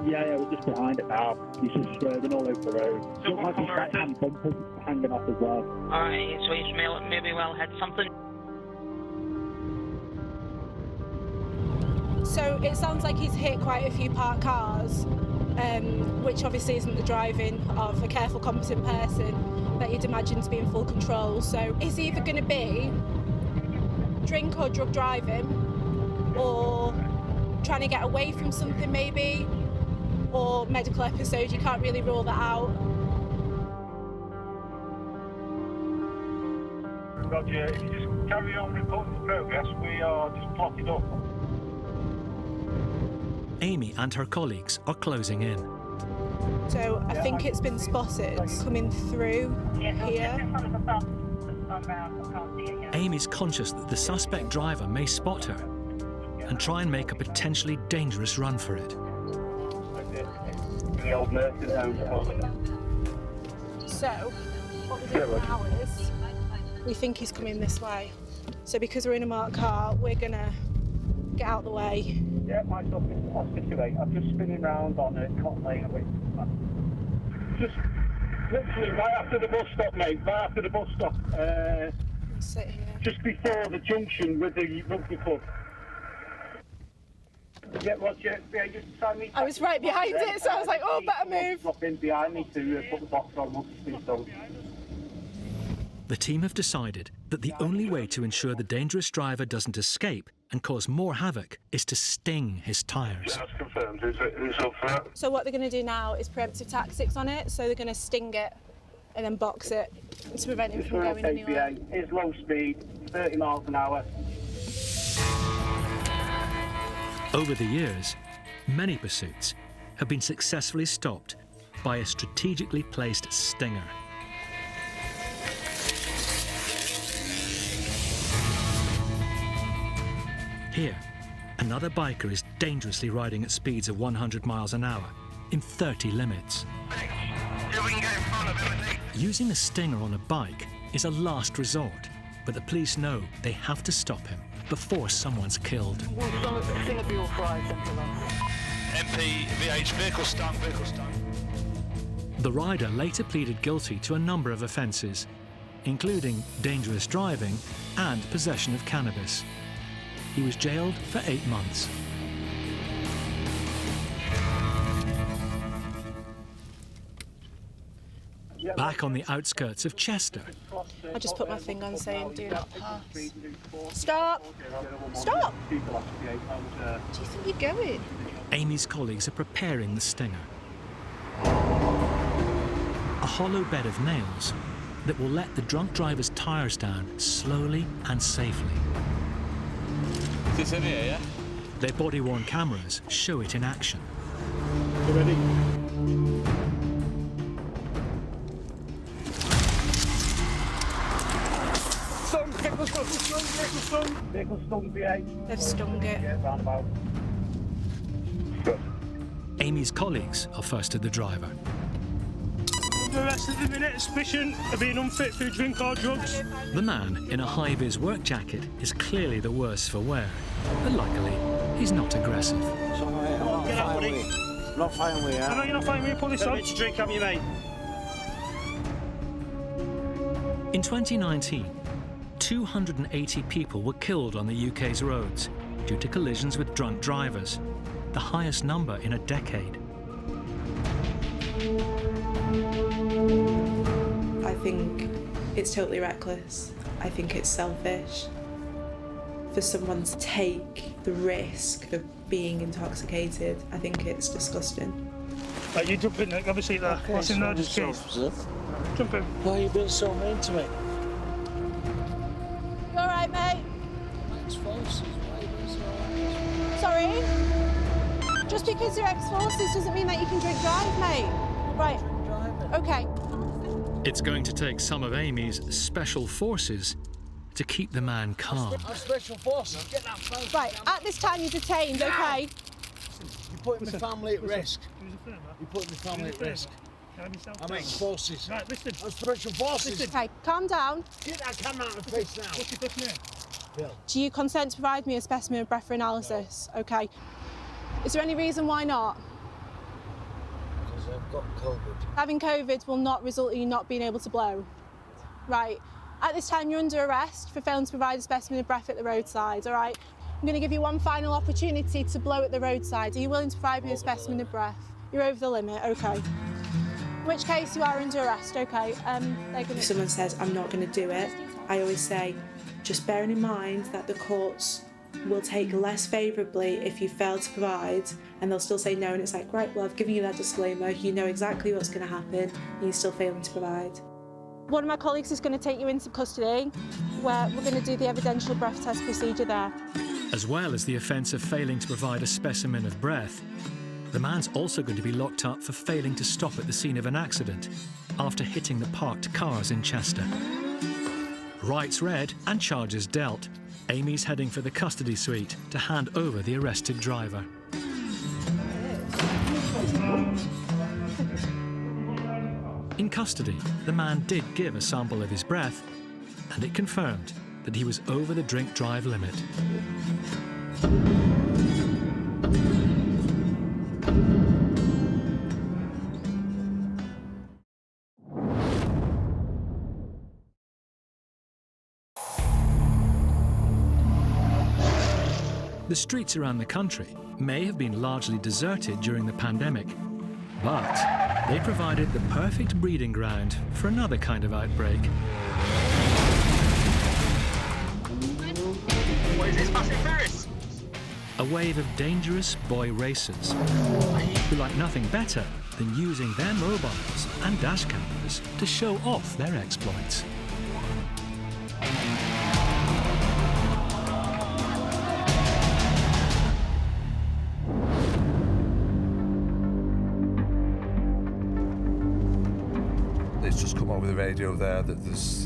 Yeah, we're just behind it now. He's just swerving all over the road.
So
Looks like his right hand bumper's hanging off as well.
Alright, so he's maybe well hit something.
So it sounds like he's hit quite a few parked cars, which obviously isn't the driving of a careful, competent person that you'd imagine to be in full control. So it's either going to be drink or drug driving, or trying to get away from something maybe, or medical episode. You can't really rule that out.
Roger, if you just carry on reporting progress, we are just plotted up.
Amy and her colleagues are closing in.
So I think it's been spotted coming through here.
Amy's conscious that the suspect driver may spot her and try and make a potentially dangerous run for it.
The old nursing home.
So what we're doing now is we think he's coming this way. So because we're in a marked car, we're gonna get out the way.
Yeah, myself is Oscar 28. I'm just spinning round on a Cotton Lane away. Just literally right after the bus stop, mate. Right after the bus stop.
Sit here.
Just before the junction with the rugby club. Yeah, Roger. Yeah, just sign me.
I was right behind it, so I was like, oh, better move.
Drop in behind me to put the box on once it's been sold.
The team have decided that the only way to ensure the dangerous driver doesn't escape and cause more havoc is to sting his tyres.
That's confirmed. Who's up for that?
So what they're going to do now is preemptive tactics on it. So they're going to sting it and then box it to prevent him from going anywhere.
It's low speed, 30 miles an hour.
Over the years, many pursuits have been successfully stopped by a strategically placed stinger. Here, another biker is dangerously riding at speeds of 100 miles an hour in 30 limits. Using a stinger on a bike is a last resort, but the police know they have to stop him before someone's killed.
MP, VH, vehicle stung.
The rider later pleaded guilty to a number of offences, including dangerous driving and possession of cannabis. He was jailed for 8 months. Back on the outskirts of Chester.
I just put my finger on saying, do not pass. Stop! Stop! Do you think you're going?
Amy's colleagues are preparing the stinger. A hollow bed of nails that will let the drunk driver's tyres down slowly and safely.
Is this in here, yeah?
Their body-worn cameras show it in action.
You ready?
Vehicle stung, VA.
They've stung it.
Yeah, roundabout.
Amy's colleagues are first to the driver.
under arrest at the minute, suspicion of being unfit through drink or drugs.
The man in a high-vis work jacket is clearly the worse for wear, but luckily, he's not aggressive.
Get out, buddy.
Not fighting with you.
I know you're not fighting with me, pull this on. To drink, have you, mate?
In 2019, 280 people were killed on the UK's roads due to collisions with drunk drivers, the highest number in a decade.
I think it's totally reckless. I think it's selfish. For someone to take the risk of being intoxicated, I think it's disgusting.
Right, you jump in, obviously, what's in there, just keep. Jump in.
Why are you being so mean to me?
You all right, mate? Sorry? Just because you're ex-forces doesn't mean that you can drink drive, mate. Right. Okay.
It's going to take some of Amy's special forces to keep the man calm.
I'm special forces. Get that phone.
Right, at this time you're detained, okay?
You're putting my family at risk. You're putting my family at risk. I'm ex-forces.
Right, listen.
I'm special forces.
Okay, calm down.
Get that camera out of the face now.
What's your first name?
Bill.
Do you consent to provide me a specimen of breath for analysis? No. Okay. Is there any reason why not?
Because I've got COVID.
Having COVID will not result in you not being able to blow. Right. At this time, you're under arrest for failing to provide a specimen of breath at the roadside, all right? I'm going to give you one final opportunity to blow at the roadside. Are you willing to provide me a specimen of breath? You're over the limit, okay. In which case, you are under arrest, okay.
If someone says, I'm not going to do it, I always say, just bearing in mind that the courts will take less favourably if you fail to provide, and they'll still say no, and it's like, right, well, I've given you that disclaimer, you know exactly what's going to happen, and you're still failing to provide.
One of my colleagues is going to take you into custody, where we're going to do the evidential breath test procedure there.
As well as the offence of failing to provide a specimen of breath, the man's also going to be locked up for failing to stop at the scene of an accident after hitting the parked cars in Chester. Rights read and charges dealt. Amy's heading for the custody suite to hand over the arrested driver. In custody, the man did give a sample of his breath, and it confirmed that he was over the drink-drive limit. The streets around the country may have been largely deserted during the pandemic, but they provided the perfect breeding ground for another kind of outbreak.
What is this massive Ferris?
A wave of dangerous boy racers who like nothing better than using their mobiles and dash cameras to show off their exploits.
It's just come over the radio there that there's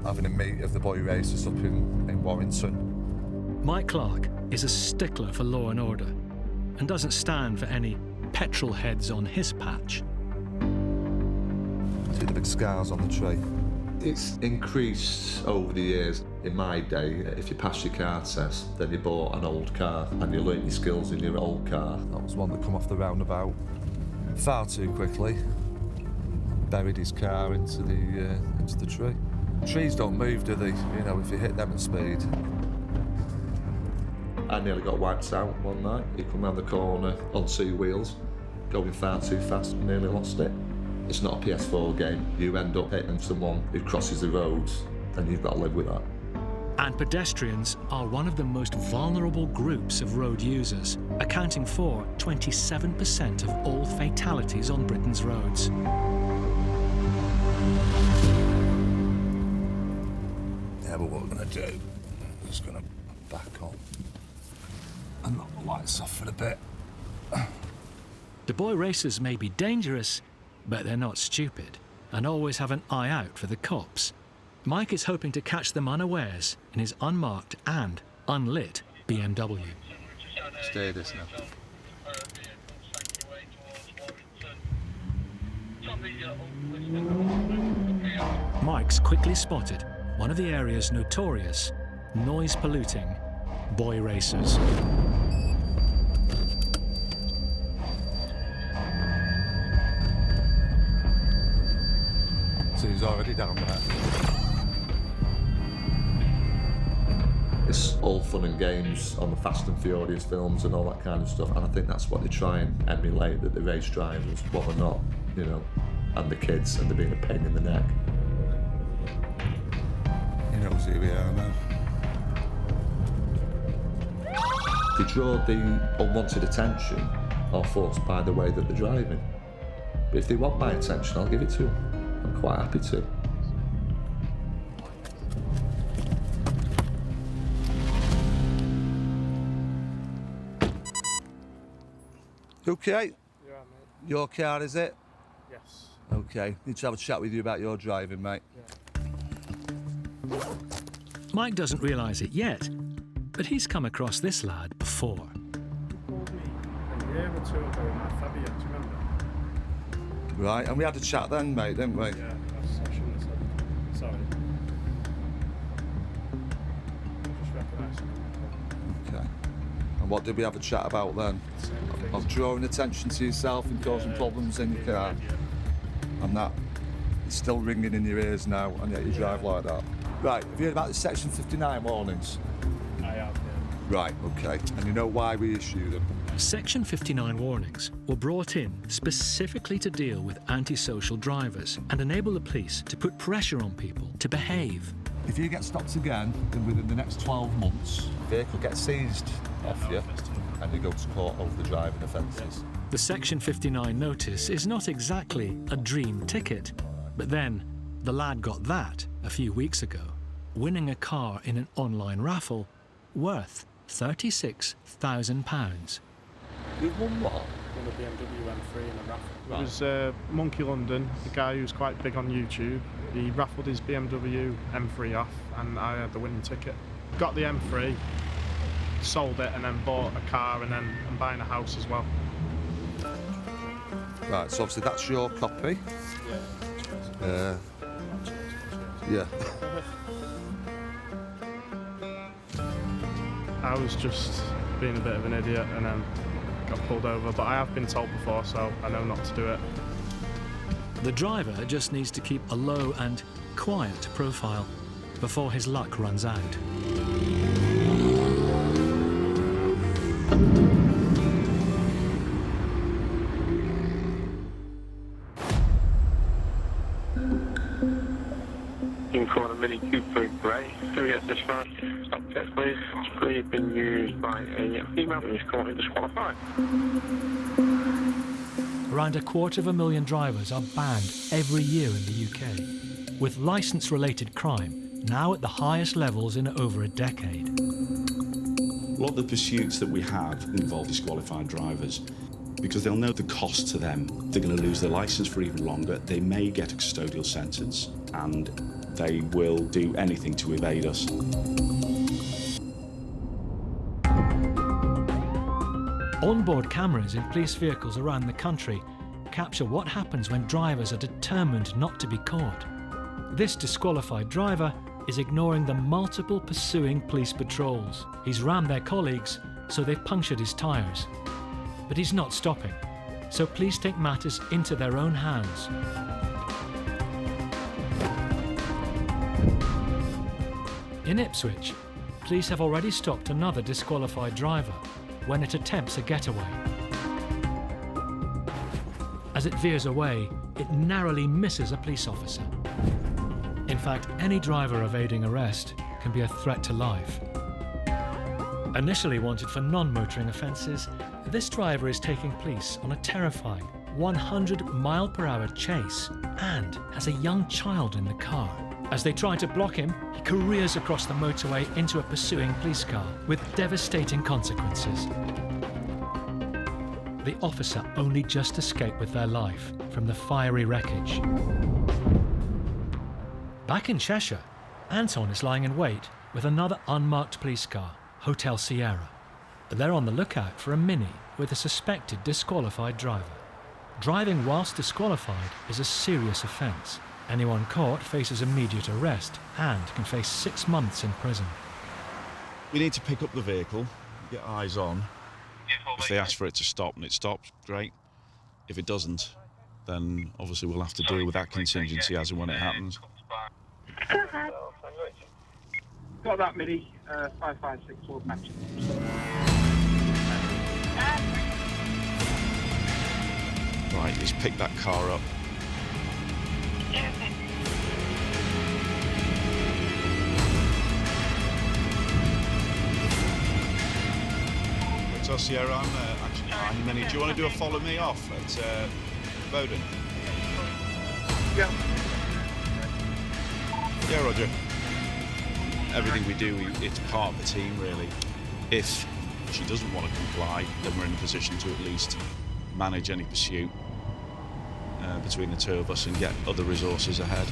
having a meet of the boy racers up in Warrington.
Mike Clark is a stickler for law and order and doesn't stand for any petrol heads on his patch.
See the big scars on the tree?
It's increased over the years. In my day, if you passed your car test, then you bought an old car and you learnt your skills in your old car.
That was one that come off the roundabout far too quickly. Buried his car into the tree. Trees don't move, do they? You know, if you hit them at speed.
I nearly got wiped out one night. He come round the corner on two wheels, going far too fast, nearly lost it. It's not a PS4 game. You end up hitting someone who crosses the roads, and you've got to live with that.
And pedestrians are one of the most vulnerable groups of road users, accounting for 27% of all fatalities on Britain's roads.
Yeah, but what we're going to do, I'm just going to back up and knock the lights off for a bit.
The boy racers may be dangerous, but they're not stupid, and always have an eye out for the cops. Mike is hoping to catch them unawares in his unmarked and unlit BMW.
Stay this now.
Mike's quickly spotted one of the area's notorious, noise-polluting boy racers.
So he's already down there.
It's all fun and games on the Fast and Furious films and all that kind of stuff, and I think that's what they try and emulate, that the race drivers, what they're not, you know, and the kids, and they're being a pain in the neck.
He knows who we are now.
They draw the unwanted attention or forced by the way that they're driving. But if they want my attention, I'll give it to them. I'm quite happy to.
You okay?
You're right, mate.
Your car, is it?
Yes.
Okay. Need to have a chat with you about your driving, mate.
Mike doesn't realise it yet, but he's come across this lad before.
You called me a year or two ago in my Fabia, do you remember?
Right, and we had a chat then, mate, didn't we?
Yeah, I shouldn't have said. Sorry. I just recognised you.
Okay. And what did we have a chat about then? Of drawing attention to yourself and causing problems in your car. And that is still ringing in your ears now, and yet you drive like that. Right, have you heard about the Section 59 warnings?
I have, yeah.
Right, okay. And you know why we issue them?
Section 59 warnings were brought in specifically to deal with antisocial drivers and enable the police to put pressure on people to behave.
If you get stopped again, then within the next 12 months, the vehicle gets seized off you and you go to court over the driving offences.
The Section 59 notice is not exactly a dream ticket, but then the lad got that a few weeks ago, winning a car in an online raffle worth £36,000.
You've won what?
Won a BMW M3 in a raffle.
Right.
It was Monkey London, the guy who's quite big on YouTube. He raffled his BMW M3 off and I had the winning ticket. Got the M3, sold it and then bought a car and then I'm buying a house as well.
Right, so obviously that's your copy.
Yeah.
Yeah.
I was just being a bit of an idiot and then got pulled over, but I have been told before, so I know not to do it.
The driver just needs to keep a low and quiet profile before his luck runs out.
You can call a Mini Cooper grey. Can we get this far? Stop check, please. It's been used by a female who's currently disqualified.
Around 250,000 drivers are banned every year in the UK, with licence-related crime now at the highest levels in over a decade.
A lot of the pursuits that we have involve disqualified drivers because they'll know the cost to them. They're going to lose their licence for even longer. They may get a custodial sentence and they will do anything to evade us.
Onboard cameras in police vehicles around the country capture what happens when drivers are determined not to be caught. This disqualified driver is ignoring the multiple pursuing police patrols. He's rammed their colleagues, so they've punctured his tyres. But he's not stopping, so police take matters into their own hands. In Ipswich, police have already stopped another disqualified driver when it attempts a getaway. As it veers away, it narrowly misses a police officer. In fact, any driver evading arrest can be a threat to life. Initially wanted for non-motoring offences, this driver is taking police on a terrifying 100-mile-per-hour chase and has a young child in the car. As they try to block him, he careers across the motorway into a pursuing police car with devastating consequences. The officer only just escaped with their life from the fiery wreckage. Back in Cheshire, Anton is lying in wait with another unmarked police car, Hotel Sierra. They're on the lookout for a Mini with a suspected disqualified driver. Driving whilst disqualified is a serious offence. Anyone caught faces immediate arrest and can face 6 months in prison.
We need to pick up the vehicle, get eyes on. If they ask for it to stop and it stops, great. If it doesn't, then obviously we'll have to deal with that contingency as and when it happens.
Got that, Midi. 556 Lord Manchester.
Right, let's pick that car up. Hotel Sierra, I'm actually behind Mini. Do you want to do a follow me off at Bowden?
Yeah.
Yeah, Roger. Everything we do, it's part of the team, really. If she doesn't want to comply, then we're in a position to at least manage any pursuit between the two of us and get other resources ahead.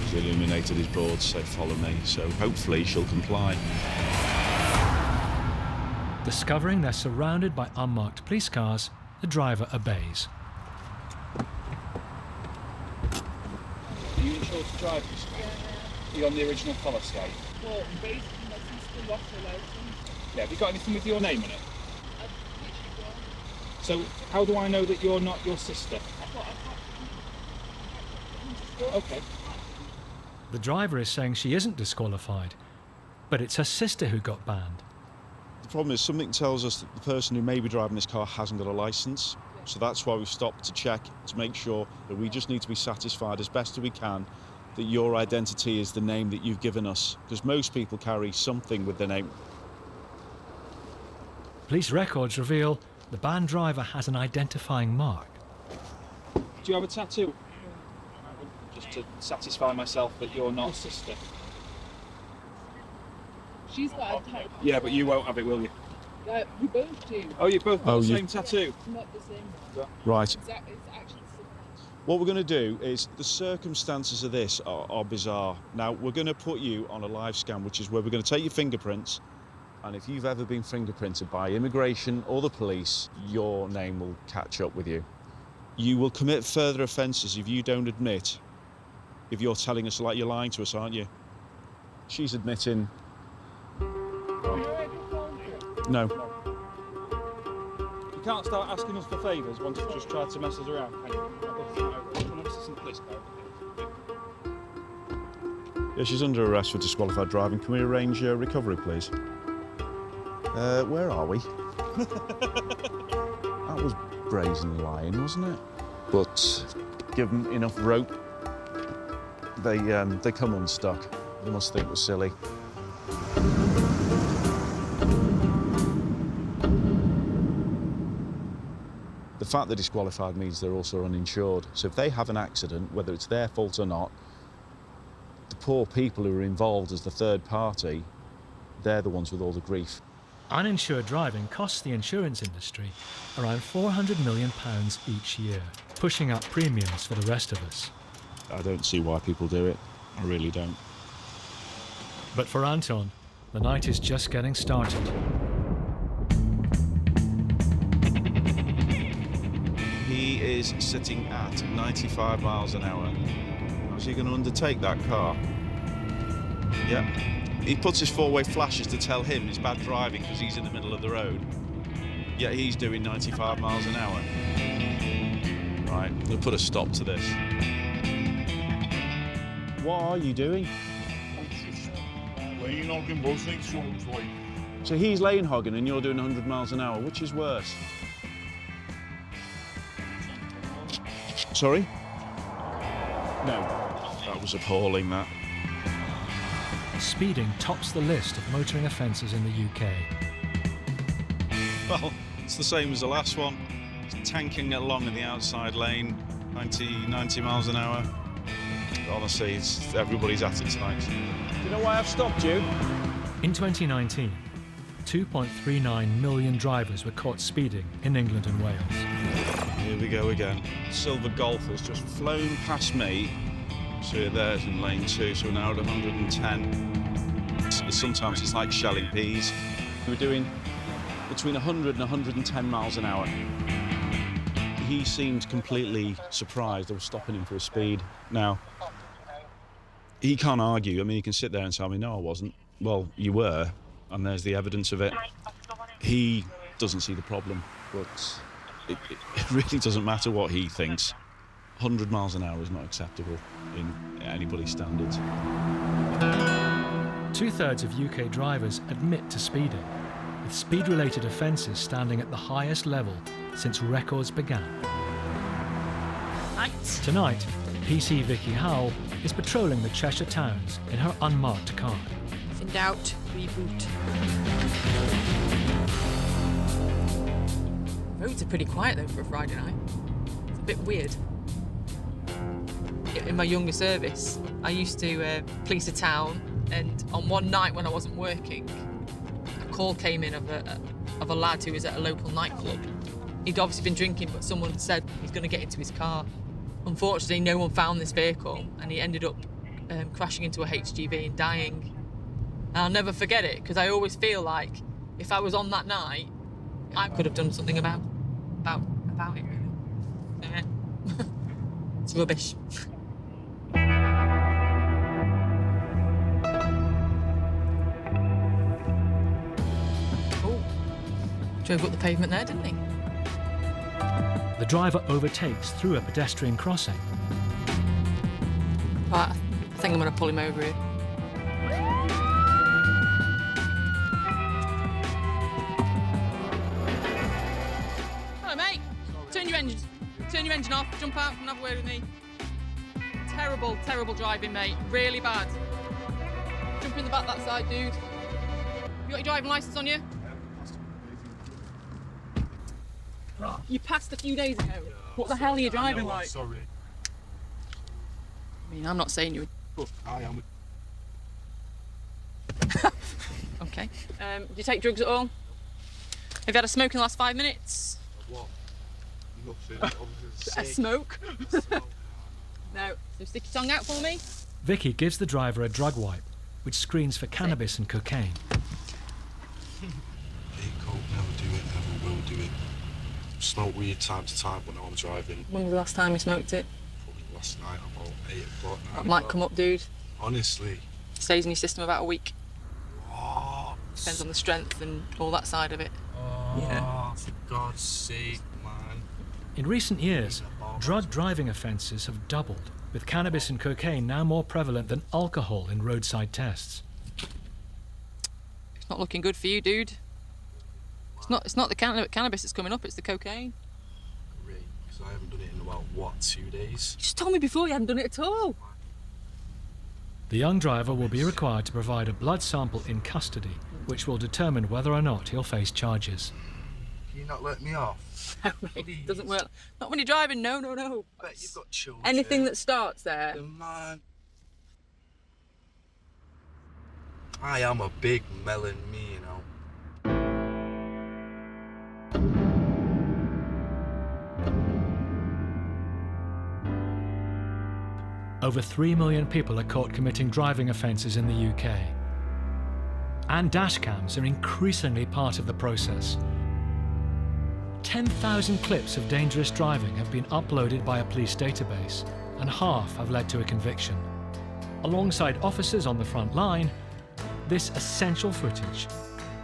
He's illuminated his boards, say follow me, so hopefully she'll comply.
Discovering they're surrounded by unmarked police cars, the driver obeys.
Are you insured to drive this car? Are you on the original policy?
Well, basically, my sister lost her license.
Yeah, have you got anything with your name in it? So, how do I know that you're not your sister? Okay.
The driver is saying she isn't disqualified, but it's her sister who got banned.
The problem is something tells us that the person who may be driving this car hasn't got a licence, so that's why we've stopped to check to make sure that we just need to be satisfied as best as we can that your identity is the name that you've given us, because most people carry something with their name.
Police records reveal the banned driver has an identifying mark.
Do you have a tattoo? Just to satisfy myself that you're not your sister.
She's got a tattoo.
Yeah, but you won't have it, will you?
We both do.
Oh, you both got the same tattoo?
Not the same.
Right.
It's actually similar.
What we're going to do is, the circumstances of this are bizarre. Now, we're going to put you on a live scan, which is where we're going to take your fingerprints, and if you've ever been fingerprinted by immigration or the police, your name will catch up with you. You will commit further offences if you don't admit, if you're telling us like you're lying to us, aren't you? She's admitting. No.
You can't start asking us for favours once you've just tried to mess us around.
Yeah, she's under arrest for disqualified driving. Can we arrange recovery, please? Where are we? That was brazen lying, wasn't it? But give them enough rope, they come unstuck. They must think we're silly. The fact they're disqualified means they're also uninsured. So if they have an accident, whether it's their fault or not, the poor people who are involved as the third party, they're the ones with all the grief.
Uninsured driving costs the insurance industry around £400 million each year, pushing up premiums for the rest of us.
I don't see why people do it. I really don't.
But for Anton, the night is just getting started.
He is sitting at 95 miles an hour. How's he going to undertake that car? Yeah. He puts his four-way flashes to tell him it's bad driving because he's in the middle of the road. Yet he's doing 95 miles an hour. Right, we'll put a stop to this. What are you doing?
Lane hogging, wasn't it?
So he's lane hogging and you're doing 100 miles an hour. Which is worse? Sorry? No. That was appalling, that.
Speeding tops the list of motoring offences in the UK.
Well, it's the same as the last one. It's tanking along in the outside lane, 90 miles an hour. Honestly, everybody's at it tonight. Do you know why I've stopped you?
In 2019, 2.39 million drivers were caught speeding in England and Wales.
Here we go again. Silver Golf has just flown past me. So there's in lane 2, so we're now at 110. Sometimes it's like shelling peas. We're doing between 100 and 110 miles an hour. he seemed completely surprised. I was stopping him for a speed. Now, he can't argue. I mean, he can sit there and tell me, no, I wasn't. Well, you were, and there's the evidence of it. He doesn't see the problem, but it really doesn't matter what he thinks. 100 miles an hour is not acceptable in anybody's standards.
2/3 of UK drivers admit to speeding, with speed-related offences standing at the highest level since records began. Tonight, PC Vicky Howell is patrolling the Cheshire towns in her unmarked car.
If in doubt, reboot. Roads are pretty quiet though for a Friday night. It's a bit weird. In my younger service, I used to police a town, and on one night when I wasn't working, a call came in of a lad who was at a local nightclub. He'd obviously been drinking, but someone said he's going to get into his car. Unfortunately, no one found this vehicle, and he ended up crashing into a HGV and dying. And I'll never forget it, because I always feel like if I was on that night, I could have done something about it, really. Yeah. It's rubbish. Oh, drove up the pavement there, didn't he?
The driver overtakes through a pedestrian crossing.
Right, I think I'm going to pull him over here. Hello, mate. Turn your engine off, jump out and have a word with me. Terrible, terrible driving, mate. Really bad. Jump in the back that side, dude. You got your driving licence on you? You passed a few days ago. What the hell are you driving like?
Sorry.
I mean, I'm not saying you would.
But I am.
Okay. Do you take drugs at all? Have you had a smoke in the last 5 minutes?
What? Nothing.
A smoke? No. So stick your tongue out for me.
Vicky gives the driver a drug wipe, which screens for cannabis and cocaine.
Coke, never do it, never will do it. Smoke weed time to time when I'm driving.
When was the last time you smoked it?
Probably last night, about 8 o'clock.
That might come up, dude.
Honestly.
Stays in your system about a week.
What?
Depends on the strength and all that side of it.
Yeah. For God's sake, man.
In recent years, drug driving offences have doubled, with cannabis and cocaine now more prevalent than alcohol in roadside tests.
It's not looking good for you, dude. It's not the cannabis that's coming up, it's the cocaine.
Great, because I haven't done it in about, what, 2 days?
You just told me before you hadn't done it at all.
The young driver will be required to provide a blood sample in custody, which will determine whether or not he'll face charges.
Can you not let me off?
No, mate, it doesn't work. Not when you're driving, no.
I bet you've got children.
Anything that starts there.
Man. I am a big melon, me, you know.
Over 3 million people are caught committing driving offences in the UK. And dashcams are increasingly part of the process. 10,000 clips of dangerous driving have been uploaded by a police database, and half have led to a conviction. Alongside officers on the front line, this essential footage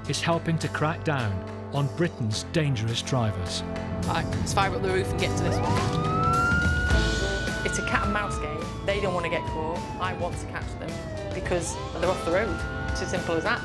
is helping to crack down on Britain's dangerous drivers.
Right, let's fire up the roof and get to this one. It's a cat and mouse game. They don't want to get caught. I want to catch them because they're off the road. It's as simple as that.